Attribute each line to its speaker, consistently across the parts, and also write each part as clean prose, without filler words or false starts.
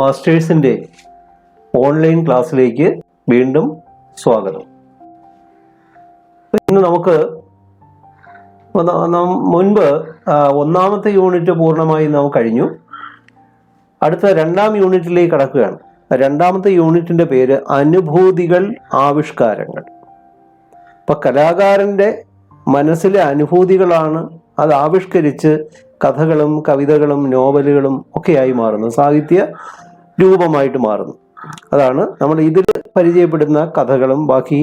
Speaker 1: മാസ്റ്റേഴ്സിൻ്റെ online ക്ലാസ്സിലേക്ക് വീണ്ടും സ്വാഗതം. ഇന്ന് നമുക്ക് മുൻപ് ഒന്നാമത്തെ യൂണിറ്റ് പൂർണ്ണമായി നാം കഴിഞ്ഞു. അടുത്ത രണ്ടാം യൂണിറ്റിലേക്ക് കടക്കുകയാണ്. രണ്ടാമത്തെ യൂണിറ്റിൻ്റെ പേര് അനുഭൂതികൾ, ആവിഷ്കാരങ്ങൾ. ഇപ്പം കലാകാരൻ്റെ മനസ്സിലെ അനുഭൂതികളാണ് അത് ആവിഷ്കരിച്ച് കഥകളും കവിതകളും നോവലുകളും ഒക്കെയായി മാറുന്നു, സാഹിത്യ രൂപമായിട്ട് മാറുന്നു. അതാണ് നമ്മൾ ഇതിൽ പരിചയപ്പെടുന്ന കഥകളും ബാക്കി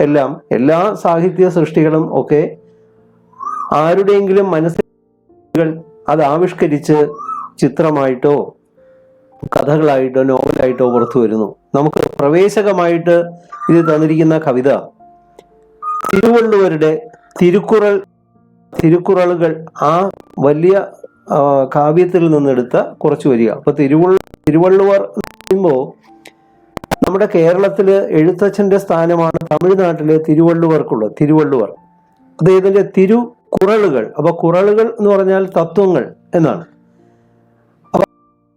Speaker 1: എല്ലാം. എല്ലാ സാഹിത്യ സൃഷ്ടികളും ഒക്കെ ആരുടെയെങ്കിലും മനസ്സിൽ അത് ആവിഷ്കരിച്ച് ചിത്രമായിട്ടോ കഥകളായിട്ടോ നോവലായിട്ടോ പുറത്തു വരുന്നു. നമുക്ക് പ്രവേശകമായിട്ട് ഇത് തന്നിരിക്കുന്ന കവിത തിരുവള്ളുവരുടെ തിരുക്കുറളുകൾ, ആ വലിയ കാവ്യത്തിൽ നിന്നെടുത്ത കുറച്ച് വരിക. അപ്പൊ തിരുവള്ളുവർ പറയുമ്പോൾ നമ്മുടെ കേരളത്തില് എഴുത്തച്ഛന്റെ സ്ഥാനമാണ് തമിഴ്നാട്ടിലെ തിരുവള്ളുവർക്കുള്ളത്. തിരുവള്ളുവർ അദ്ദേഹത്തിന്റെ തിരുക്കുറളുകൾ. അപ്പൊ കുറളുകൾ എന്ന് പറഞ്ഞാൽ തത്വങ്ങൾ എന്നാണ്. അപ്പൊ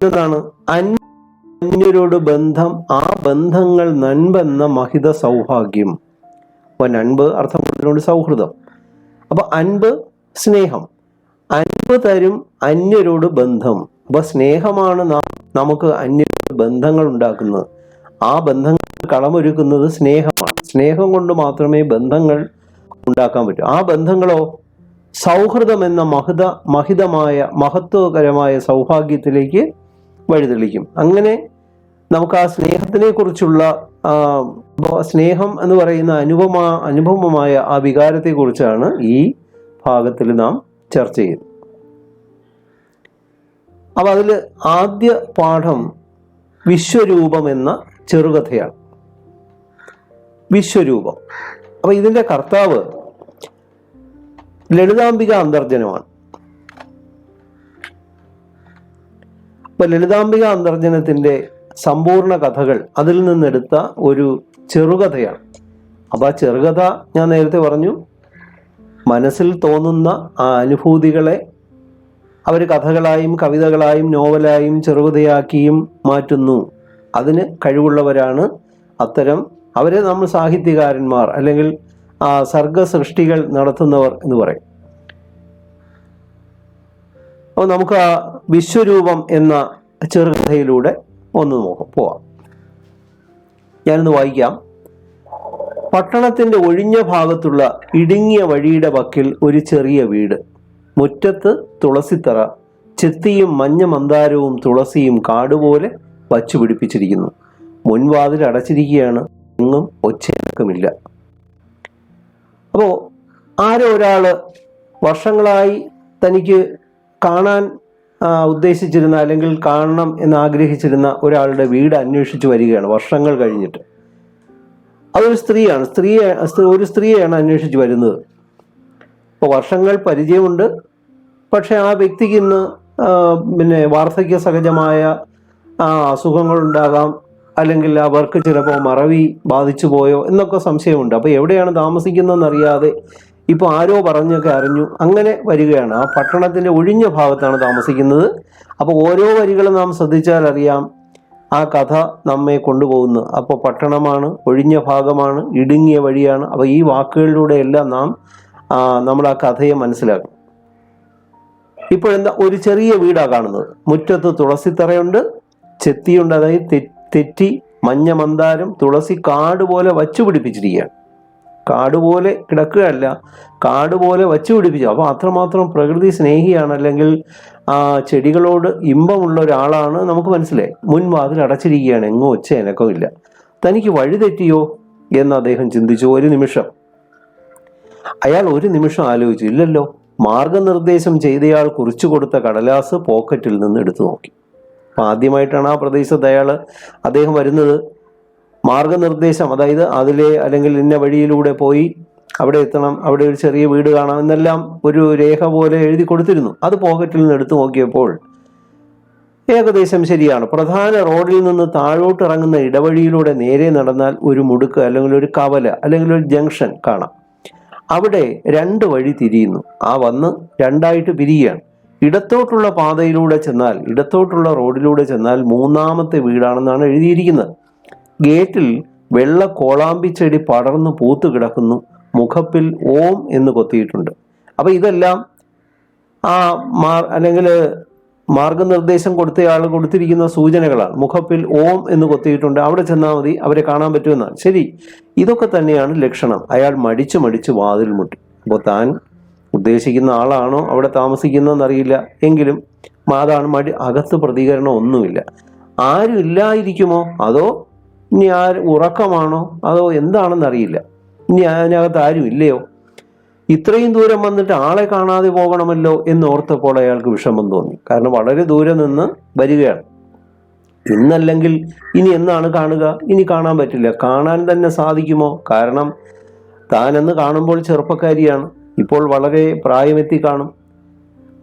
Speaker 1: എന്താണ് അന്യരോട് ബന്ധം, ആ ബന്ധങ്ങൾ നൻപെന്ന മഹിത സൗഭാഗ്യം. അപ്പൊ നൻപ് അർത്ഥം കൊടുത്തിട്ടുണ്ട് സൗഹൃദം. അപ്പൊ അൻപ് സ്നേഹം, അൻപ് തരും അന്യരോട് ബന്ധം. അപ്പൊ സ്നേഹമാണ് നമുക്ക് അന്യരോട് ബന്ധങ്ങൾ ഉണ്ടാക്കുന്നത്. ആ ബന്ധങ്ങൾ കളമൊരുക്കുന്നത് സ്നേഹമാണ്. സ്നേഹം കൊണ്ട് മാത്രമേ ബന്ധങ്ങൾ ഉണ്ടാക്കാൻ പറ്റൂ. ആ ബന്ധങ്ങളോ സൗഹൃദം എന്ന മഹത്വകരമായ സൗഭാഗ്യത്തിലേക്ക് വഴിതെളിക്കും. അങ്ങനെ നമുക്ക് ആ സ്നേഹത്തിനെ കുറിച്ചുള്ള സ്നേഹം എന്ന് പറയുന്ന അനുപമമായ ആ വികാരത്തെ കുറിച്ചാണ് ഈ ഭാഗത്തിൽ നാം ചർച്ച ചെയ്യുന്നത്. അപ്പൊ അതിൽ ആദ്യ പാഠം വിശ്വരൂപം എന്ന ചെറുകഥയാണ്. വിശ്വരൂപം. അപ്പൊ ഇതിന്റെ കർത്താവ് ലളിതാംബിക അന്തർജനമാണ്. അപ്പൊ ലളിതാംബിക അന്തർജനത്തിന്റെ സമ്പൂർണ്ണ കഥകൾ അതിൽ നിന്നെടുത്ത ഒരു ചെറുകഥയാണ്. അപ്പൊ ആ ചെറുകഥ ഞാൻ നേരത്തെ പറഞ്ഞു, മനസ്സിൽ തോന്നുന്ന ആ അനുഭൂതികളെ അവർ കഥകളായും കവിതകളായും നോവലായും ചെറുകഥയാക്കിയും മാറ്റുന്നു. അതിന് കഴിവുള്ളവരാണ് അവരെ നമ്മൾ സാഹിത്യകാരന്മാർ അല്ലെങ്കിൽ സർഗസൃഷ്ടികൾ നടത്തുന്നവർ എന്ന് പറയും. അപ്പോൾ നമുക്ക് ആ വിശ്വരൂപം എന്ന ചെറുകഥയിലൂടെ ഒന്ന് പോവാം. ഞാനൊന്ന് വായിക്കാം. പട്ടണത്തിന്റെ ഒഴിഞ്ഞ ഭാഗത്തുള്ള ഇടുങ്ങിയ വഴിയുടെ വക്കിൽ ഒരു ചെറിയ വീട്. മുറ്റത്ത് തുളസിത്തറ, ചെത്തിയും മഞ്ഞ മന്ദാരവും തുളസിയും കാടുപോലെ വച്ചു പിടിപ്പിച്ചിരിക്കുന്നു. മുൻവാതിൽ അടച്ചിരിക്കുകയാണ്. എങ്ങും ഒച്ചയടക്കമില്ല. അപ്പോൾ ആരോ ഒരാള് വർഷങ്ങളായി തനിക്ക് കാണാൻ ഉദ്ദേശിച്ചിരുന്ന അല്ലെങ്കിൽ കാണണം എന്ന് ആഗ്രഹിച്ചിരുന്ന ഒരാളുടെ വീട് അന്വേഷിച്ച് വരികയാണ് വർഷങ്ങൾ കഴിഞ്ഞിട്ട്. അതൊരു സ്ത്രീയാണ്. ഒരു സ്ത്രീയാണ് അന്വേഷിച്ച് വരുന്നത്. ഇപ്പോൾ വർഷങ്ങൾ പരിചയമുണ്ട്. പക്ഷെ ആ വ്യക്തിക്ക് ഇന്ന് വാർദ്ധക്യ സഹജമായ അസുഖങ്ങളുണ്ടാകാം, അല്ലെങ്കിൽ അവർക്ക് ചിലപ്പോൾ മറവി ബാധിച്ചു പോയോ എന്നൊക്കെ സംശയമുണ്ട്. അപ്പോൾ എവിടെയാണ് താമസിക്കുന്നതെന്നറിയാതെ ഇപ്പോൾ ആരോ പറഞ്ഞൊക്കെ അറിഞ്ഞു അങ്ങനെ വരികയാണ്. ആ പട്ടണത്തിൻ്റെ ഒഴിഞ്ഞ ഭാഗത്താണ് താമസിക്കുന്നത്. അപ്പോൾ ഓരോ വരികളും നാം ശ്രദ്ധിച്ചാൽ അറിയാം ആ കഥ നമ്മെ കൊണ്ടുപോകുന്നു. അപ്പോൾ പട്ടണമാണ്, ഒഴിഞ്ഞ ഭാഗമാണ്, ഇടുങ്ങിയ വഴിയാണ്. അപ്പോൾ ഈ വാക്കുകളിലൂടെ എല്ലാം നമ്മൾ ആ കഥയെ മനസ്സിലാക്കും. ഇപ്പോഴെന്താ, ഒരു ചെറിയ വീടാണ് കാണുന്നത്. മുറ്റത്ത് തുളസിത്തറയുണ്ട്, ചെത്തിയുണ്ട്, അതായത് തെറ്റി, മഞ്ഞ മന്ദാരം, തുളസി കാടുപോലെ വച്ചു പിടിപ്പിച്ചിരിക്കുകയാണ്. കാടുപോലെ കിടക്കുകയല്ല, കാടുപോലെ വച്ചു പിടിപ്പിച്ചു. അപ്പോൾ അത്രമാത്രം പ്രകൃതി സ്നേഹിയാണ്, അല്ലെങ്കിൽ ചെടികളോട് ഇമ്പമുള്ള ഒരാളാണ് നമുക്ക് മനസ്സിലായി. മുൻവാതിൽ അടച്ചിരിക്കുകയാണ്, എങ്ങും ഒച്ച എനക്കമില്ല. തനിക്ക് വഴി തെറ്റിയോ എന്ന് അദ്ദേഹം ചിന്തിച്ചു. അയാൾ ഒരു നിമിഷം ആലോചിച്ചു. ഇല്ലല്ലോ, മാർഗനിർദ്ദേശം ചെയ്തയാൾ കുറിച്ചു കൊടുത്ത കടലാസ് പോക്കറ്റിൽ നിന്ന് എടുത്തു നോക്കി. അപ്പം ആദ്യമായിട്ടാണ് ആ പ്രദേശത്ത് അദ്ദേഹം വരുന്നത്. മാർഗനിർദ്ദേശം, അതായത് അല്ലെങ്കിൽ ഇന്ന വഴിയിലൂടെ പോയി അവിടെ എത്തണം, അവിടെ ഒരു ചെറിയ വീട് കാണാം എന്നെല്ലാം ഒരു രേഖ പോലെ എഴുതി കൊടുത്തിരുന്നു. അത് പോക്കറ്റിൽ നിന്ന് എടുത്തു നോക്കിയപ്പോൾ ഏകദേശം ശരിയാണ്. പ്രധാന റോഡിൽ നിന്ന് താഴോട്ട് ഇറങ്ങുന്ന ഇടവഴിയിലൂടെ നേരെ നടന്നാൽ ഒരു മുടുക്ക്, അല്ലെങ്കിൽ ഒരു കവല, അല്ലെങ്കിൽ ഒരു ജംഗ്ഷൻ കാണാം. അവിടെ രണ്ട് വഴി തിരിയുന്നു. വന്ന് രണ്ടായിട്ട് പിരിയുകയാണ്. ഇടത്തോട്ടുള്ള പാതയിലൂടെ ചെന്നാൽ, ഇടത്തോട്ടുള്ള റോഡിലൂടെ ചെന്നാൽ മൂന്നാമത്തെ വീടാണെന്നാണ് എഴുതിയിരിക്കുന്നത്. ഗേറ്റിൽ വെള്ള കോളാമ്പിച്ചെടി പടർന്നു പൂത്തു കിടക്കുന്നു. മുഖപ്പിൽ ഓം എന്ന് കൊത്തിയിട്ടുണ്ട്. അപ്പൊ ഇതെല്ലാം ആ അല്ലെങ്കിൽ മാർഗനിർദ്ദേശം കൊടുത്തയാൾ കൊടുത്തിരിക്കുന്ന സൂചനകളാണ്. മുഖപ്പിൽ ഓം എന്ന് കൊത്തിയിട്ടുണ്ട്, അവിടെ ചെന്നാൽ മതി, അവരെ കാണാൻ പറ്റുമെന്നാണ്. ശരി, ഇതൊക്കെ തന്നെയാണ് ലക്ഷണം. അയാൾ മടിച്ചു വാതിൽ മുട്ടി. അപ്പോൾ താൻ ഉദ്ദേശിക്കുന്ന ആളാണോ അവിടെ താമസിക്കുന്നതെന്നറിയില്ല, എങ്കിലും അതാണ് അകത്ത് പ്രതികരണം ഒന്നുമില്ല. ആരും ഇല്ലായിരിക്കുമോ, അതോ ഇനി ഉറക്കമാണോ, അതോ എന്താണെന്നറിയില്ല. ഇനി അതിനകത്ത് ആരും ഇല്ലയോ? ഇത്രയും ദൂരം വന്നിട്ട് ആളെ കാണാതെ പോകണമല്ലോ എന്നോർത്തപ്പോൾ അയാൾക്ക് വിഷമം തോന്നി. കാരണം വളരെ ദൂരെ നിന്ന് വരികയാണ്. ഇന്നല്ലെങ്കിൽ ഇനി എന്നാണ് കാണുക? ഇനി കാണാൻ പറ്റില്ല. കാണാൻ തന്നെ സാധിക്കുമോ? കാരണം താനെന്ന് കാണുമ്പോൾ ചെറുപ്പക്കാരിയാണ്, ഇപ്പോൾ വളരെ പ്രായമെത്തി കാണും.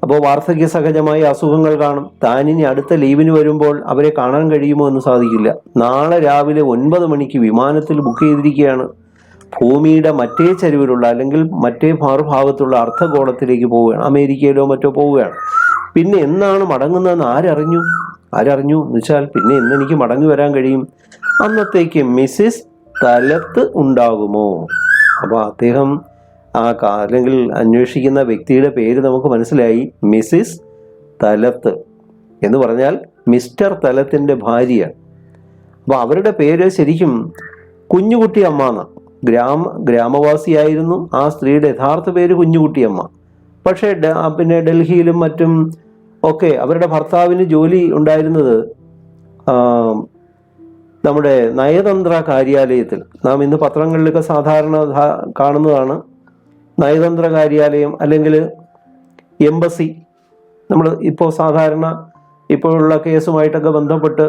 Speaker 1: അപ്പോൾ വാർദ്ധക്യ സഹജമായ അസുഖങ്ങൾ കാണും. താനിനി അടുത്ത ലീവിന് വരുമ്പോൾ അവരെ കാണാൻ കഴിയുമോ എന്ന് സാധിക്കില്ല. നാളെ രാവിലെ 9 മണിക്ക് വിമാനത്തിൽ ബുക്ക് ചെയ്തിരിക്കുകയാണ്. ഭൂമിയുടെ മറ്റേ ചരിവിലുള്ള അല്ലെങ്കിൽ മറ്റേ ഭാഗത്തുള്ള അർദ്ധഗോളത്തിലേക്ക് പോവുകയാണ്. അമേരിക്കയിലോ മറ്റോ പോവുകയാണ്. പിന്നെ എന്നാണ് മടങ്ങുന്നതെന്ന് ആരറിഞ്ഞു എന്ന് വെച്ചാൽ പിന്നെ എന്നെനിക്ക് മടങ്ങി വരാൻ കഴിയും? അന്നത്തേക്ക് മിസ്സിസ് തലത്ത് ഉണ്ടാകുമോ? അപ്പോൾ അദ്ദേഹം അല്ലെങ്കിൽ അന്വേഷിക്കുന്ന വ്യക്തിയുടെ പേര് നമുക്ക് മനസ്സിലായി. മിസ്സിസ് തലത്ത് എന്ന് പറഞ്ഞാൽ മിസ്റ്റർ തലത്തിൻ്റെ ഭാര്യയാണ്. അപ്പോൾ അവരുടെ പേര് ശരിക്കും കുഞ്ഞുകുട്ടി അമ്മ എന്നാണ്. ഗ്രാമവാസിയായിരുന്നു ആ സ്ത്രീയുടെ യഥാർത്ഥ പേര് കുഞ്ഞുകുട്ടിയമ്മ. പക്ഷേ പിന്നെ ഡൽഹിയിലും മറ്റും ഒക്കെ അവരുടെ ഭർത്താവിന് ജോലി ഉണ്ടായിരുന്നത് നമ്മുടെ നയതന്ത്ര കാര്യാലയത്തിൽ. നാം ഇന്ന് പത്രങ്ങളിലൊക്കെ സാധാരണ കാണുന്നതാണ് നയതന്ത്ര കാര്യാലയം അല്ലെങ്കിൽ എംബസി. നമ്മൾ ഇപ്പോൾ സാധാരണ ഇപ്പോഴുള്ള കേസുമായിട്ടൊക്കെ ബന്ധപ്പെട്ട്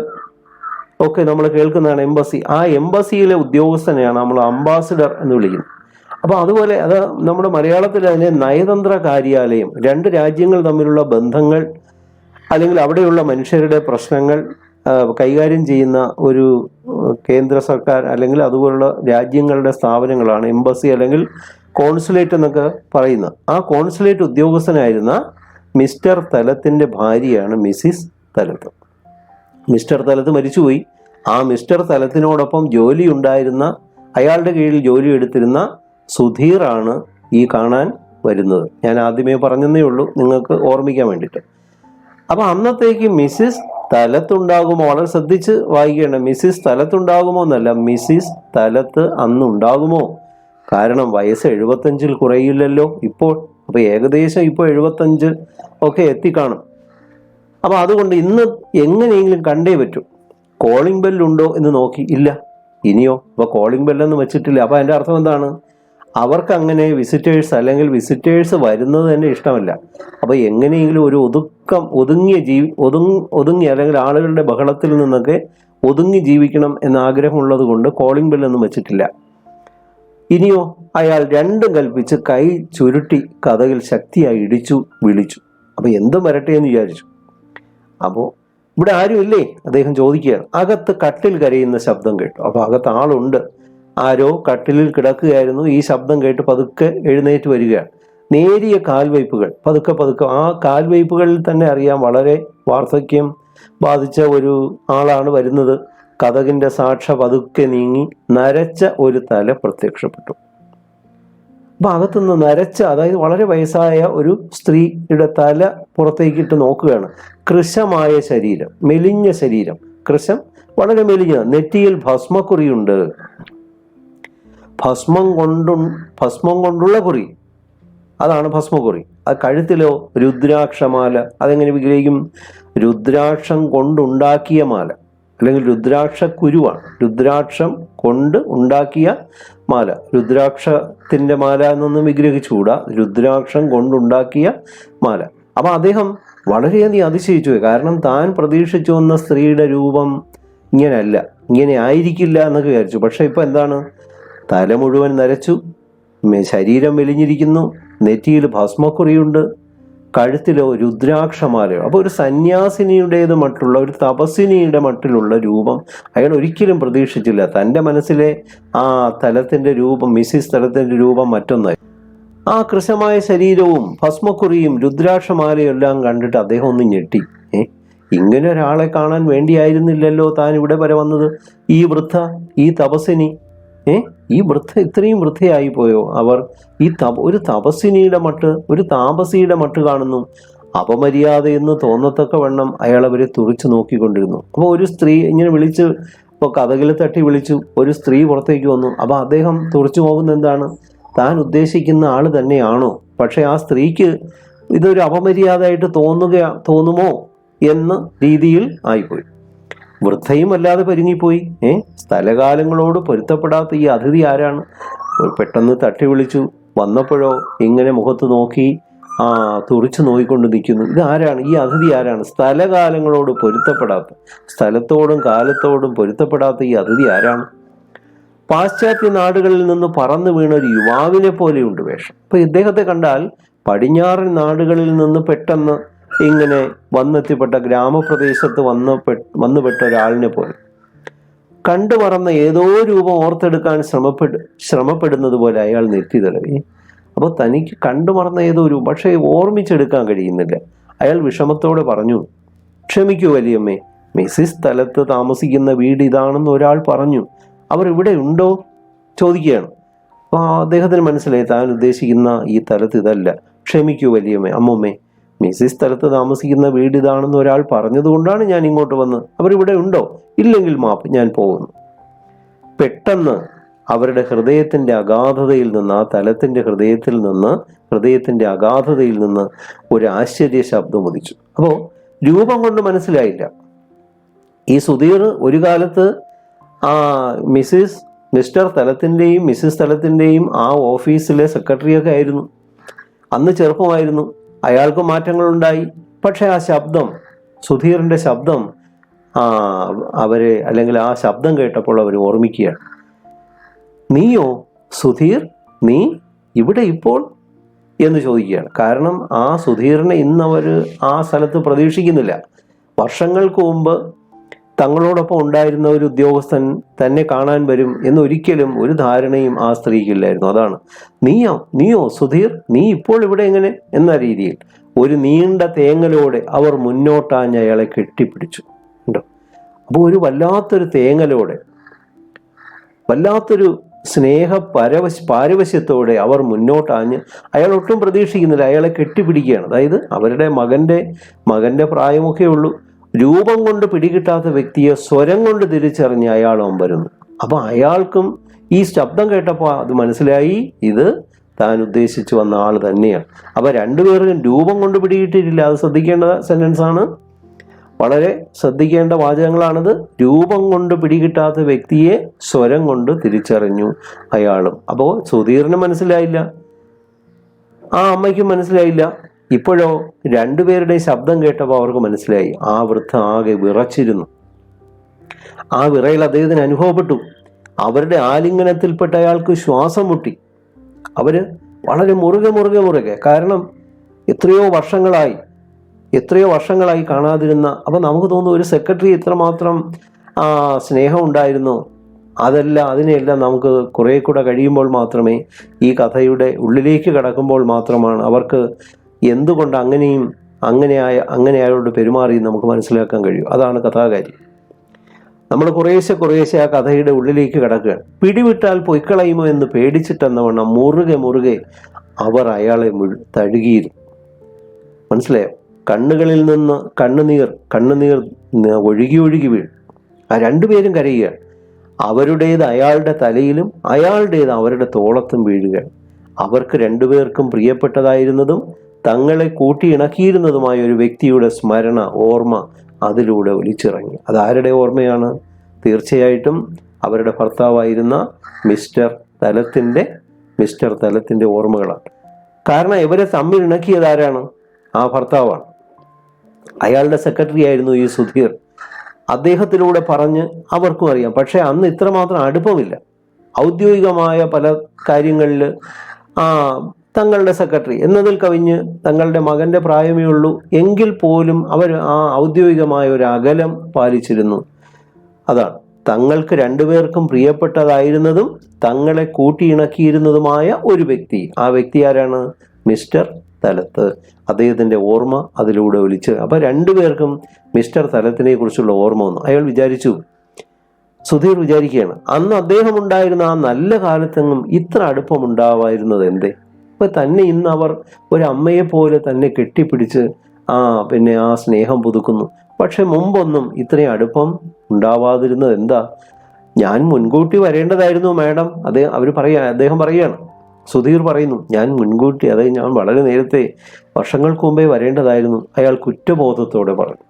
Speaker 1: ഒക്കെ നമ്മൾ കേൾക്കുന്നതാണ് എംബസി. ആ എംബസിയിലെ ഉദ്യോഗസ്ഥനെയാണ് നമ്മൾ അംബാസിഡർ എന്ന് വിളിക്കുന്നത്. അപ്പോൾ അതുപോലെ അത് നമ്മുടെ മലയാളത്തിൽ അതിനെ നയതന്ത്ര കാര്യാലയം. രണ്ട് രാജ്യങ്ങൾ തമ്മിലുള്ള ബന്ധങ്ങൾ അല്ലെങ്കിൽ അവിടെയുള്ള മനുഷ്യരുടെ പ്രശ്നങ്ങൾ കൈകാര്യം ചെയ്യുന്ന ഒരു കേന്ദ്ര സർക്കാർ അല്ലെങ്കിൽ അതുപോലുള്ള രാജ്യങ്ങളുടെ സ്ഥാപനങ്ങളാണ് എംബസി അല്ലെങ്കിൽ കോൺസുലേറ്റ് എന്നൊക്കെ പറയുന്നത്. ആ കോൺസുലേറ്റ് ഉദ്യോഗസ്ഥനായിരുന്ന മിസ്റ്റർ തലത്തിൻ്റെ ഭാര്യയാണ് മിസ്സിസ് തലത്ത്. മിസ്റ്റർ തലത്ത് മരിച്ചുപോയി. ആ മിസ്റ്റർ തലത്തിനോടൊപ്പം ജോലി ഉണ്ടായിരുന്ന, അയാളുടെ കീഴിൽ ജോലി എടുത്തിരുന്ന സുധീറാണ് ഈ കാണാൻ വരുന്നത്. ഞാൻ ആദ്യമേ പറഞ്ഞതേ ഉള്ളൂ നിങ്ങൾക്ക് ഓർമ്മിക്കാൻ വേണ്ടിയിട്ട്. അപ്പൊ അന്നത്തേക്ക് മിസ്സിസ് തലത്തുണ്ടാകുമോ? വളരെ ശ്രദ്ധിച്ച് വായിക്കേണ്ട. മിസ്സിസ് തലത്തുണ്ടാകുമോ എന്നല്ല, മിസ്സിസ് തലത്ത് അന്നുണ്ടാകുമോ? കാരണം വയസ്സ് 75 കുറയില്ലല്ലോ ഇപ്പോൾ. അപ്പൊ ഏകദേശം ഇപ്പോൾ 75 ഒക്കെ എത്തിക്കാണും. അപ്പൊ അതുകൊണ്ട് ഇന്ന് എങ്ങനെയെങ്കിലും കണ്ടേ പറ്റൂ. കോളിംഗ് ബെല്ലുണ്ടോ എന്ന് നോക്കി, ഇല്ല. ഇനിയോ? അപ്പൊ കോളിംഗ് ബെല്ലൊന്നും വെച്ചിട്ടില്ല. അപ്പൊ അതിന്റെ അർത്ഥം എന്താണ്? അവർക്ക് അങ്ങനെ വിസിറ്റേഴ്സ് അല്ലെങ്കിൽ വിസിറ്റേഴ്സ് വരുന്നത് തന്നെ ഇഷ്ടമല്ല. അപ്പൊ എങ്ങനെയെങ്കിലും ഒരു ഒതുങ്ങി അല്ലെങ്കിൽ ആളുകളുടെ ബഹളത്തിൽ നിന്നൊക്കെ ഒതുങ്ങി ജീവിക്കണം എന്ന ആഗ്രഹമുള്ളത് കൊണ്ട് കോളിംഗ് ബെല്ലൊന്നും വെച്ചിട്ടില്ല. ഇനിയോ? അയാൾ രണ്ടും കൽപ്പിച്ച് കൈ ചുരുട്ടി കതകിൽ ശക്തിയായി വിളിച്ചു. അപ്പൊ എന്തും വരട്ടെ എന്ന് വിചാരിച്ചു. അപ്പോൾ ഇവിടെ ആരുമില്ലേ? അദ്ദേഹം ചോദിക്കുകയാണ്. അകത്ത് കട്ടിൽ കരയുന്ന ശബ്ദം കേട്ടു. അപ്പൊ അകത്ത് ആളുണ്ട്. ആരോ കട്ടിലിൽ കിടക്കുകയായിരുന്നു. ഈ ശബ്ദം കേട്ട് പതുക്കെ എഴുന്നേറ്റ് വരികയാണ്. നേരിയ കാൽവയ്പ്പുകൾ, പതുക്കെ. ആ കാൽവയ്പ്പുകളിൽ തന്നെ അറിയാം വളരെ വാർദ്ധക്യം ബാധിച്ച ഒരു ആളാണ് വരുന്നത്. കതകിന്റെ സാക്ഷ പതുക്കെ നീങ്ങി നരച്ച ഒരു തല പ്രത്യക്ഷപ്പെട്ടു. അപ്പൊ അകത്തുനിന്ന് നരച്ച, അതായത് വളരെ വയസ്സായ ഒരു സ്ത്രീയുടെ തല പുറത്തേക്കിട്ട് നോക്കുകയാണ്. കൃശമായ ശരീരം, മെലിഞ്ഞ ശരീരം. കൃശം വളരെ മെലിഞ്ഞ. നെറ്റിയിൽ ഭസ്മക്കുറിയുണ്ട്. ഭസ്മം കൊണ്ടുള്ള കുറി, അതാണ് ഭസ്മക്കുറി. ആ കഴുത്തിലോ രുദ്രാക്ഷമാല. അതെങ്ങനെ വിഗ്രഹിക്കും? രുദ്രാക്ഷം കൊണ്ടുണ്ടാക്കിയ മാല അല്ലെങ്കിൽ രുദ്രാക്ഷ കുരുവാണ്. രുദ്രാക്ഷം കൊണ്ട് ഉണ്ടാക്കിയ മാല. രുദ്രാക്ഷത്തിന്റെ മാല എന്നൊന്നും വിഗ്രഹിച്ചുകൂടാ. രുദ്രാക്ഷം കൊണ്ടുണ്ടാക്കിയ മാല. അപ്പൊ അദ്ദേഹം വളരെയധികം അതിശയിച്ചു പോയി. കാരണം താൻ പ്രതീക്ഷിച്ചു വന്ന സ്ത്രീയുടെ രൂപം ഇങ്ങനെയല്ല, ഇങ്ങനെ ആയിരിക്കില്ല എന്നൊക്കെ വിചാരിച്ചു. പക്ഷെ ഇപ്പൊ എന്താണ്? തല മുഴുവൻ നരച്ചു, ശരീരം മെലിഞ്ഞിരിക്കുന്നു, നെറ്റിയിൽ ഭസ്മക്കുറിയുണ്ട്, കഴുത്തിലോ രുദ്രാക്ഷമാലയോ. അപ്പോൾ ഒരു സന്യാസിനിയുടേത് മറ്റുള്ള, ഒരു തപസ്വിനിയുടെ മട്ടിലുള്ള രൂപം അയാൾ ഒരിക്കലും പ്രതീക്ഷിച്ചില്ല. തൻ്റെ മനസ്സിലെ ആ തലത്തിൻ്റെ രൂപം, മിസ്സിസ് തലത്തിൻ്റെ രൂപം മറ്റൊന്നായി. ആ കൃശമായ ശരീരവും ഭസ്മക്കുറിയും രുദ്രാക്ഷമാലയും എല്ലാം കണ്ടിട്ട് അദ്ദേഹം ഒന്ന് ഞെട്ടി. ഇങ്ങനെ ഒരാളെ കാണാൻ വേണ്ടിയായിരുന്നില്ലല്ലോ താൻ ഇവിടെ വരെ വന്നത്. ഈ വൃദ്ധ, ഈ തപസ്സിനി, ഈ വൃദ്ധ ഇത്രയും വൃദ്ധയായി പോയോ? അവർ ഒരു തപസ്സിനിയുടെ മട്ട്, ഒരു താപസിയുടെ മട്ട് കാണുന്നു. അപമര്യാദയെന്ന് തോന്നത്തക്ക വണ്ണം അയാൾ അവരെ തുറിച്ചു നോക്കിക്കൊണ്ടിരുന്നു. അപ്പോൾ ഒരു സ്ത്രീ ഇങ്ങനെ വിളിച്ച്, ഇപ്പോൾ കതകിൽ തട്ടി വിളിച്ചു, ഒരു സ്ത്രീ പുറത്തേക്ക് വന്നു. അപ്പോൾ അദ്ദേഹം തുറിച്ചു നോക്കുന്ന എന്താണ്? താൻ ഉദ്ദേശിക്കുന്ന ആള് തന്നെയാണോ? പക്ഷെ ആ സ്ത്രീക്ക് ഇതൊരു അപമര്യാദയായിട്ട് തോന്നുമോ എന്ന രീതിയിൽ ആയിപ്പോയി. വൃദ്ധയും അല്ലാതെ പരിങ്ങിപ്പോയി. സ്ഥലകാലങ്ങളോട് പൊരുത്തപ്പെടാത്ത ഈ അതിഥി ആരാണ്? പെട്ടെന്ന് തട്ടി വിളിച്ചു. വന്നപ്പോഴോ ഇങ്ങനെ മുഖത്ത് നോക്കി തുറിച്ചു നോക്കിക്കൊണ്ട് നിൽക്കുന്നു. ഇതാരാണ്? ഈ അതിഥി ആരാണ്? സ്ഥലകാലങ്ങളോട് പൊരുത്തപ്പെടാത്ത, സ്ഥലത്തോടും കാലത്തോടും പൊരുത്തപ്പെടാത്ത ഈ അതിഥി ആരാണ്? പാശ്ചാത്യ നാടുകളിൽ നിന്ന് പറന്നു വീണ ഒരു യുവാവിനെ പോലെയുണ്ട് വേഷം. അപ്പൊ ഇദ്ദേഹത്തെ കണ്ടാൽ പടിഞ്ഞാറൻ നാടുകളിൽ നിന്ന് പെട്ടെന്ന് ഇങ്ങനെ വന്നെത്തിപ്പെട്ട, ഗ്രാമപ്രദേശത്ത് വന്നുപെട്ട ഒരാളിനെ പോലെ, കണ്ടു മറന്ന ഏതോ രൂപം ഓർത്തെടുക്കാൻ ശ്രമപ്പെടുന്നത് പോലെ അയാൾ നെറ്റി തടവി. അപ്പോൾ തനിക്ക് കണ്ടു മറന്ന ഏതോ രൂപം, പക്ഷേ ഓർമ്മിച്ചെടുക്കാൻ കഴിയുന്നില്ല. അയാൾ വിഷമത്തോടെ പറഞ്ഞു, ക്ഷമിക്കൂ വലിയമ്മേ, മിസ്സിസ് സ്ഥലത്ത് താമസിക്കുന്ന വീട് ഇതാണെന്ന് ഒരാൾ പറഞ്ഞു. അവർ ഇവിടെ ഉണ്ടോ ചോദിക്കുകയാണ്. അപ്പോൾ അദ്ദേഹത്തിന് മനസ്സിലായി താൻ ഉദ്ദേശിക്കുന്ന ഈ സ്ഥലത്ത് ഇതല്ല. ക്ഷമിക്കൂ വലിയമ്മേ, അമ്മമ്മേ, മിസ്സിസ് സ്ഥലത്ത് താമസിക്കുന്ന വീട് ഇതാണെന്ന് ഒരാൾ പറഞ്ഞതുകൊണ്ടാണ് ഞാൻ ഇങ്ങോട്ട് വന്ന്. അവരിവിടെ ഉണ്ടോ? ഇല്ലെങ്കിൽ മാപ്പ്, ഞാൻ പോകുന്നു. പെട്ടെന്ന് അവരുടെ ഹൃദയത്തിന്റെ അഗാധതയിൽ നിന്ന്, ആ തലത്തിന്റെ ഹൃദയത്തിന്റെ അഗാധതയിൽ നിന്ന് ഒരു ആശ്ചര്യ ശബ്ദം ഉദിച്ചു. അപ്പോൾ രൂപം കൊണ്ട് മനസ്സിലായില്ല. ഈ സുധീർ ഒരു കാലത്ത് മിസ്റ്റർ തലത്തിൻ്റെയും മിസ്സിസ് തലത്തിൻ്റെയും ആ ഓഫീസിലെ സെക്രട്ടറിയൊക്കെ ആയിരുന്നു. അന്ന് ചെറുപ്പമായിരുന്നു. അയാൾക്ക് മാറ്റങ്ങളുണ്ടായി. പക്ഷെ ആ ശബ്ദം, സുധീറിന്റെ ശബ്ദം, അവരെ, അല്ലെങ്കിൽ ആ ശബ്ദം കേട്ടപ്പോൾ അവർ ഓർമ്മിക്കുകയാണ്. നീയോ സുധീർ? നീ ഇവിടെ ഇപ്പോൾ എന്ന് ചോദിക്കുകയാണ്. കാരണം ആ സുധീറിനെ ഇന്നവർ ആ സ്ഥലത്ത് പ്രതീക്ഷിക്കുന്നില്ല. വർഷങ്ങൾക്ക് മുമ്പ് തങ്ങളോടൊപ്പം ഉണ്ടായിരുന്ന ഒരു ഉദ്യോഗസ്ഥൻ തന്നെ കാണാൻ വരും എന്നൊരിക്കലും ഒരു ധാരണയും ആ സ്ത്രീക്കില്ലായിരുന്നു. അതാണ്, നീയോ സുധീർ? നീ ഇപ്പോൾ ഇവിടെ എങ്ങനെ എന്ന രീതിയിൽ ഒരു നീണ്ട തേങ്ങലോടെ അവർ മുന്നോട്ടാഞ്ഞ് അയാളെ കെട്ടിപ്പിടിച്ചു. ഉണ്ടോ? അപ്പോൾ ഒരു വല്ലാത്തൊരു തേങ്ങലോടെ, വല്ലാത്തൊരു പാരവശ്യത്തോടെ അവർ മുന്നോട്ടാഞ്ഞ്, അയാൾ ഒട്ടും പ്രതീക്ഷിക്കുന്നില്ല, അയാളെ കെട്ടിപ്പിടിക്കുകയാണ്. അതായത് അവരുടെ മകന്റെ പ്രായമൊക്കെ ഉള്ളൂ. രൂപം കൊണ്ട് പിടികിട്ടാത്ത വ്യക്തിയെ സ്വരം കൊണ്ട് തിരിച്ചറിഞ്ഞ് അയാളും വരുന്നു. അപ്പൊ അയാൾക്കും ഈ ശബ്ദം കേട്ടപ്പോൾ അത് മനസ്സിലായി, ഇത് താൻ ഉദ്ദേശിച്ചു വന്ന ആൾ തന്നെയാണ്. അപ്പൊ രണ്ടുപേരും രൂപം കൊണ്ട് പിടികിട്ടിട്ടില്ല. അത് ശ്രദ്ധിക്കേണ്ട സെന്റൻസ് ആണ്, വളരെ ശ്രദ്ധിക്കേണ്ട വാചകങ്ങളാണിത്. രൂപം കൊണ്ട് പിടികിട്ടാത്ത വ്യക്തിയെ സ്വരം കൊണ്ട് തിരിച്ചറിഞ്ഞു അയാളും. അപ്പോൾ സുധീറിന് മനസ്സിലായില്ല, ആ അമ്മയ്ക്കും മനസ്സിലായില്ല. ഇപ്പോഴോ രണ്ടുപേരുടെയും ശബ്ദം കേട്ടപ്പോൾ അവർക്ക് മനസ്സിലായി. ആ വൃദ്ധ ആകെ വിറച്ചിരുന്നു. ആ വിറയിൽ അദ്ദേഹത്തിന് അനുഭവപ്പെട്ടു. അവരുടെ ആലിംഗനത്തിൽപ്പെട്ട അയാൾക്ക് ശ്വാസം മുട്ടി. അവര് വളരെ മുറുകെ, കാരണം എത്രയോ വർഷങ്ങളായി കാണാതിരുന്ന. അപ്പൊ നമുക്ക് തോന്നുന്നു ഒരു സെക്രട്ടറി ഇത്രമാത്രം സ്നേഹം ഉണ്ടായിരുന്നു. അതിനെയെല്ലാം നമുക്ക് കുറെ കൂടെ കഴിയുമ്പോൾ മാത്രമേ, ഈ കഥയുടെ ഉള്ളിലേക്ക് കടക്കുമ്പോൾ മാത്രമാണ് അവർക്ക് എന്തുകൊണ്ട് അങ്ങനെ അയാളോട് പെരുമാറി നമുക്ക് മനസ്സിലാക്കാൻ കഴിയും. അതാണ് കഥാകാരി. നമ്മൾ കുറേശ്ശെ ആ കഥയുടെ ഉള്ളിലേക്ക് കടക്കുകയാണ്. പിടിവിട്ടാൽ പൊയ്ക്കളയുമോ എന്ന് പേടിച്ചിട്ടെന്നവണ്ണം മുറുകെ അവർ അയാളെ തഴുകിയിരുന്നു. മനസ്സിലായോ? കണ്ണുകളിൽ നിന്ന് കണ്ണുനീർ ഒഴുകി വീഴും. ആ രണ്ടുപേരും കരയുകയാണ്. അവരുടേത് അയാളുടെ തലയിലും അയാളുടേത് അവരുടെ തോളത്തും വീഴുകയാണ്. അവർക്ക് രണ്ടുപേർക്കും പ്രിയപ്പെട്ടതായിരുന്നതും തങ്ങളെ കൂട്ടിയിണക്കിയിരുന്നതുമായ ഒരു വ്യക്തിയുടെ സ്മരണ, ഓർമ്മ അതിലൂടെ ഒലിച്ചിറങ്ങി. അതാരുടെ ഓർമ്മയാണ്? തീർച്ചയായിട്ടും അവരുടെ ഭർത്താവായിരുന്ന മിസ്റ്റർ തലത്തിന്റെ ഓർമ്മകളാണ്. കാരണം ഇവരെ തമ്മിൽ ഇണക്കിയത് ആരാണ്? ആ ഭർത്താവാണ്. അയാളുടെ സെക്രട്ടറി ആയിരുന്നു ഈ സുധീർ. അദ്ദേഹത്തിലൂടെ പറഞ്ഞ് അവർക്കും അറിയാം. പക്ഷെ അന്ന് ഇത്രമാത്രം അടുപ്പമില്ല. ഔദ്യോഗികമായ പല കാര്യങ്ങളിൽ തങ്ങളുടെ സെക്രട്ടറി എന്നതിൽ കവിഞ്ഞ് തങ്ങളുടെ മകന്റെ പ്രായമേ ഉള്ളൂ എങ്കിൽ പോലും അവർ ആ ഔദ്യോഗികമായ ഒരു അകലം പാലിച്ചിരുന്നു. അതാണ് തങ്ങൾക്ക് രണ്ടുപേർക്കും പ്രിയപ്പെട്ടതായിരുന്നതും തങ്ങളെ കൂട്ടിയിണക്കിയിരുന്നതുമായ ഒരു വ്യക്തി. ആ വ്യക്തി ആരാണ്? മിസ്റ്റർ തലത്ത്. അദ്ദേഹത്തിന്റെ ഓർമ്മ അതിലൂടെ ഒലിച്ച്. അപ്പൊ രണ്ടുപേർക്കും മിസ്റ്റർ തലത്തിനെ കുറിച്ചുള്ള ഓർമ്മ വന്നു. അയാൾ വിചാരിച്ചു, സുധീർ വിചാരിക്കുകയാണ്, അന്ന് അദ്ദേഹം ഉണ്ടായിരുന്ന ആ നല്ല കാലത്തെങ്ങും ഇത്ര അടുപ്പം ഉണ്ടാവായിരുന്നത് എന്തേ? ഇപ്പൊ തന്നെ ഇന്ന് അവർ ഒരു അമ്മയെ പോലെ തന്നെ കെട്ടിപ്പിടിച്ച് പിന്നെ ആ സ്നേഹം പുതുക്കുന്നു. പക്ഷെ മുമ്പൊന്നും ഇത്രയും അടുപ്പം ഉണ്ടാവാതിരുന്നത് എന്താ? ഞാൻ മുൻകൂട്ടി വരേണ്ടതായിരുന്നു മാഡം. അദ്ദേഹം പറയുകയാണ്, സുധീർ പറയുന്നു, ഞാൻ മുൻകൂട്ടി, അതായത് ഞാൻ വളരെ നേരത്തെ, വർഷങ്ങൾക്ക് മുമ്പേ വരേണ്ടതായിരുന്നു. അയാൾ കുറ്റബോധത്തോടെ പറഞ്ഞു.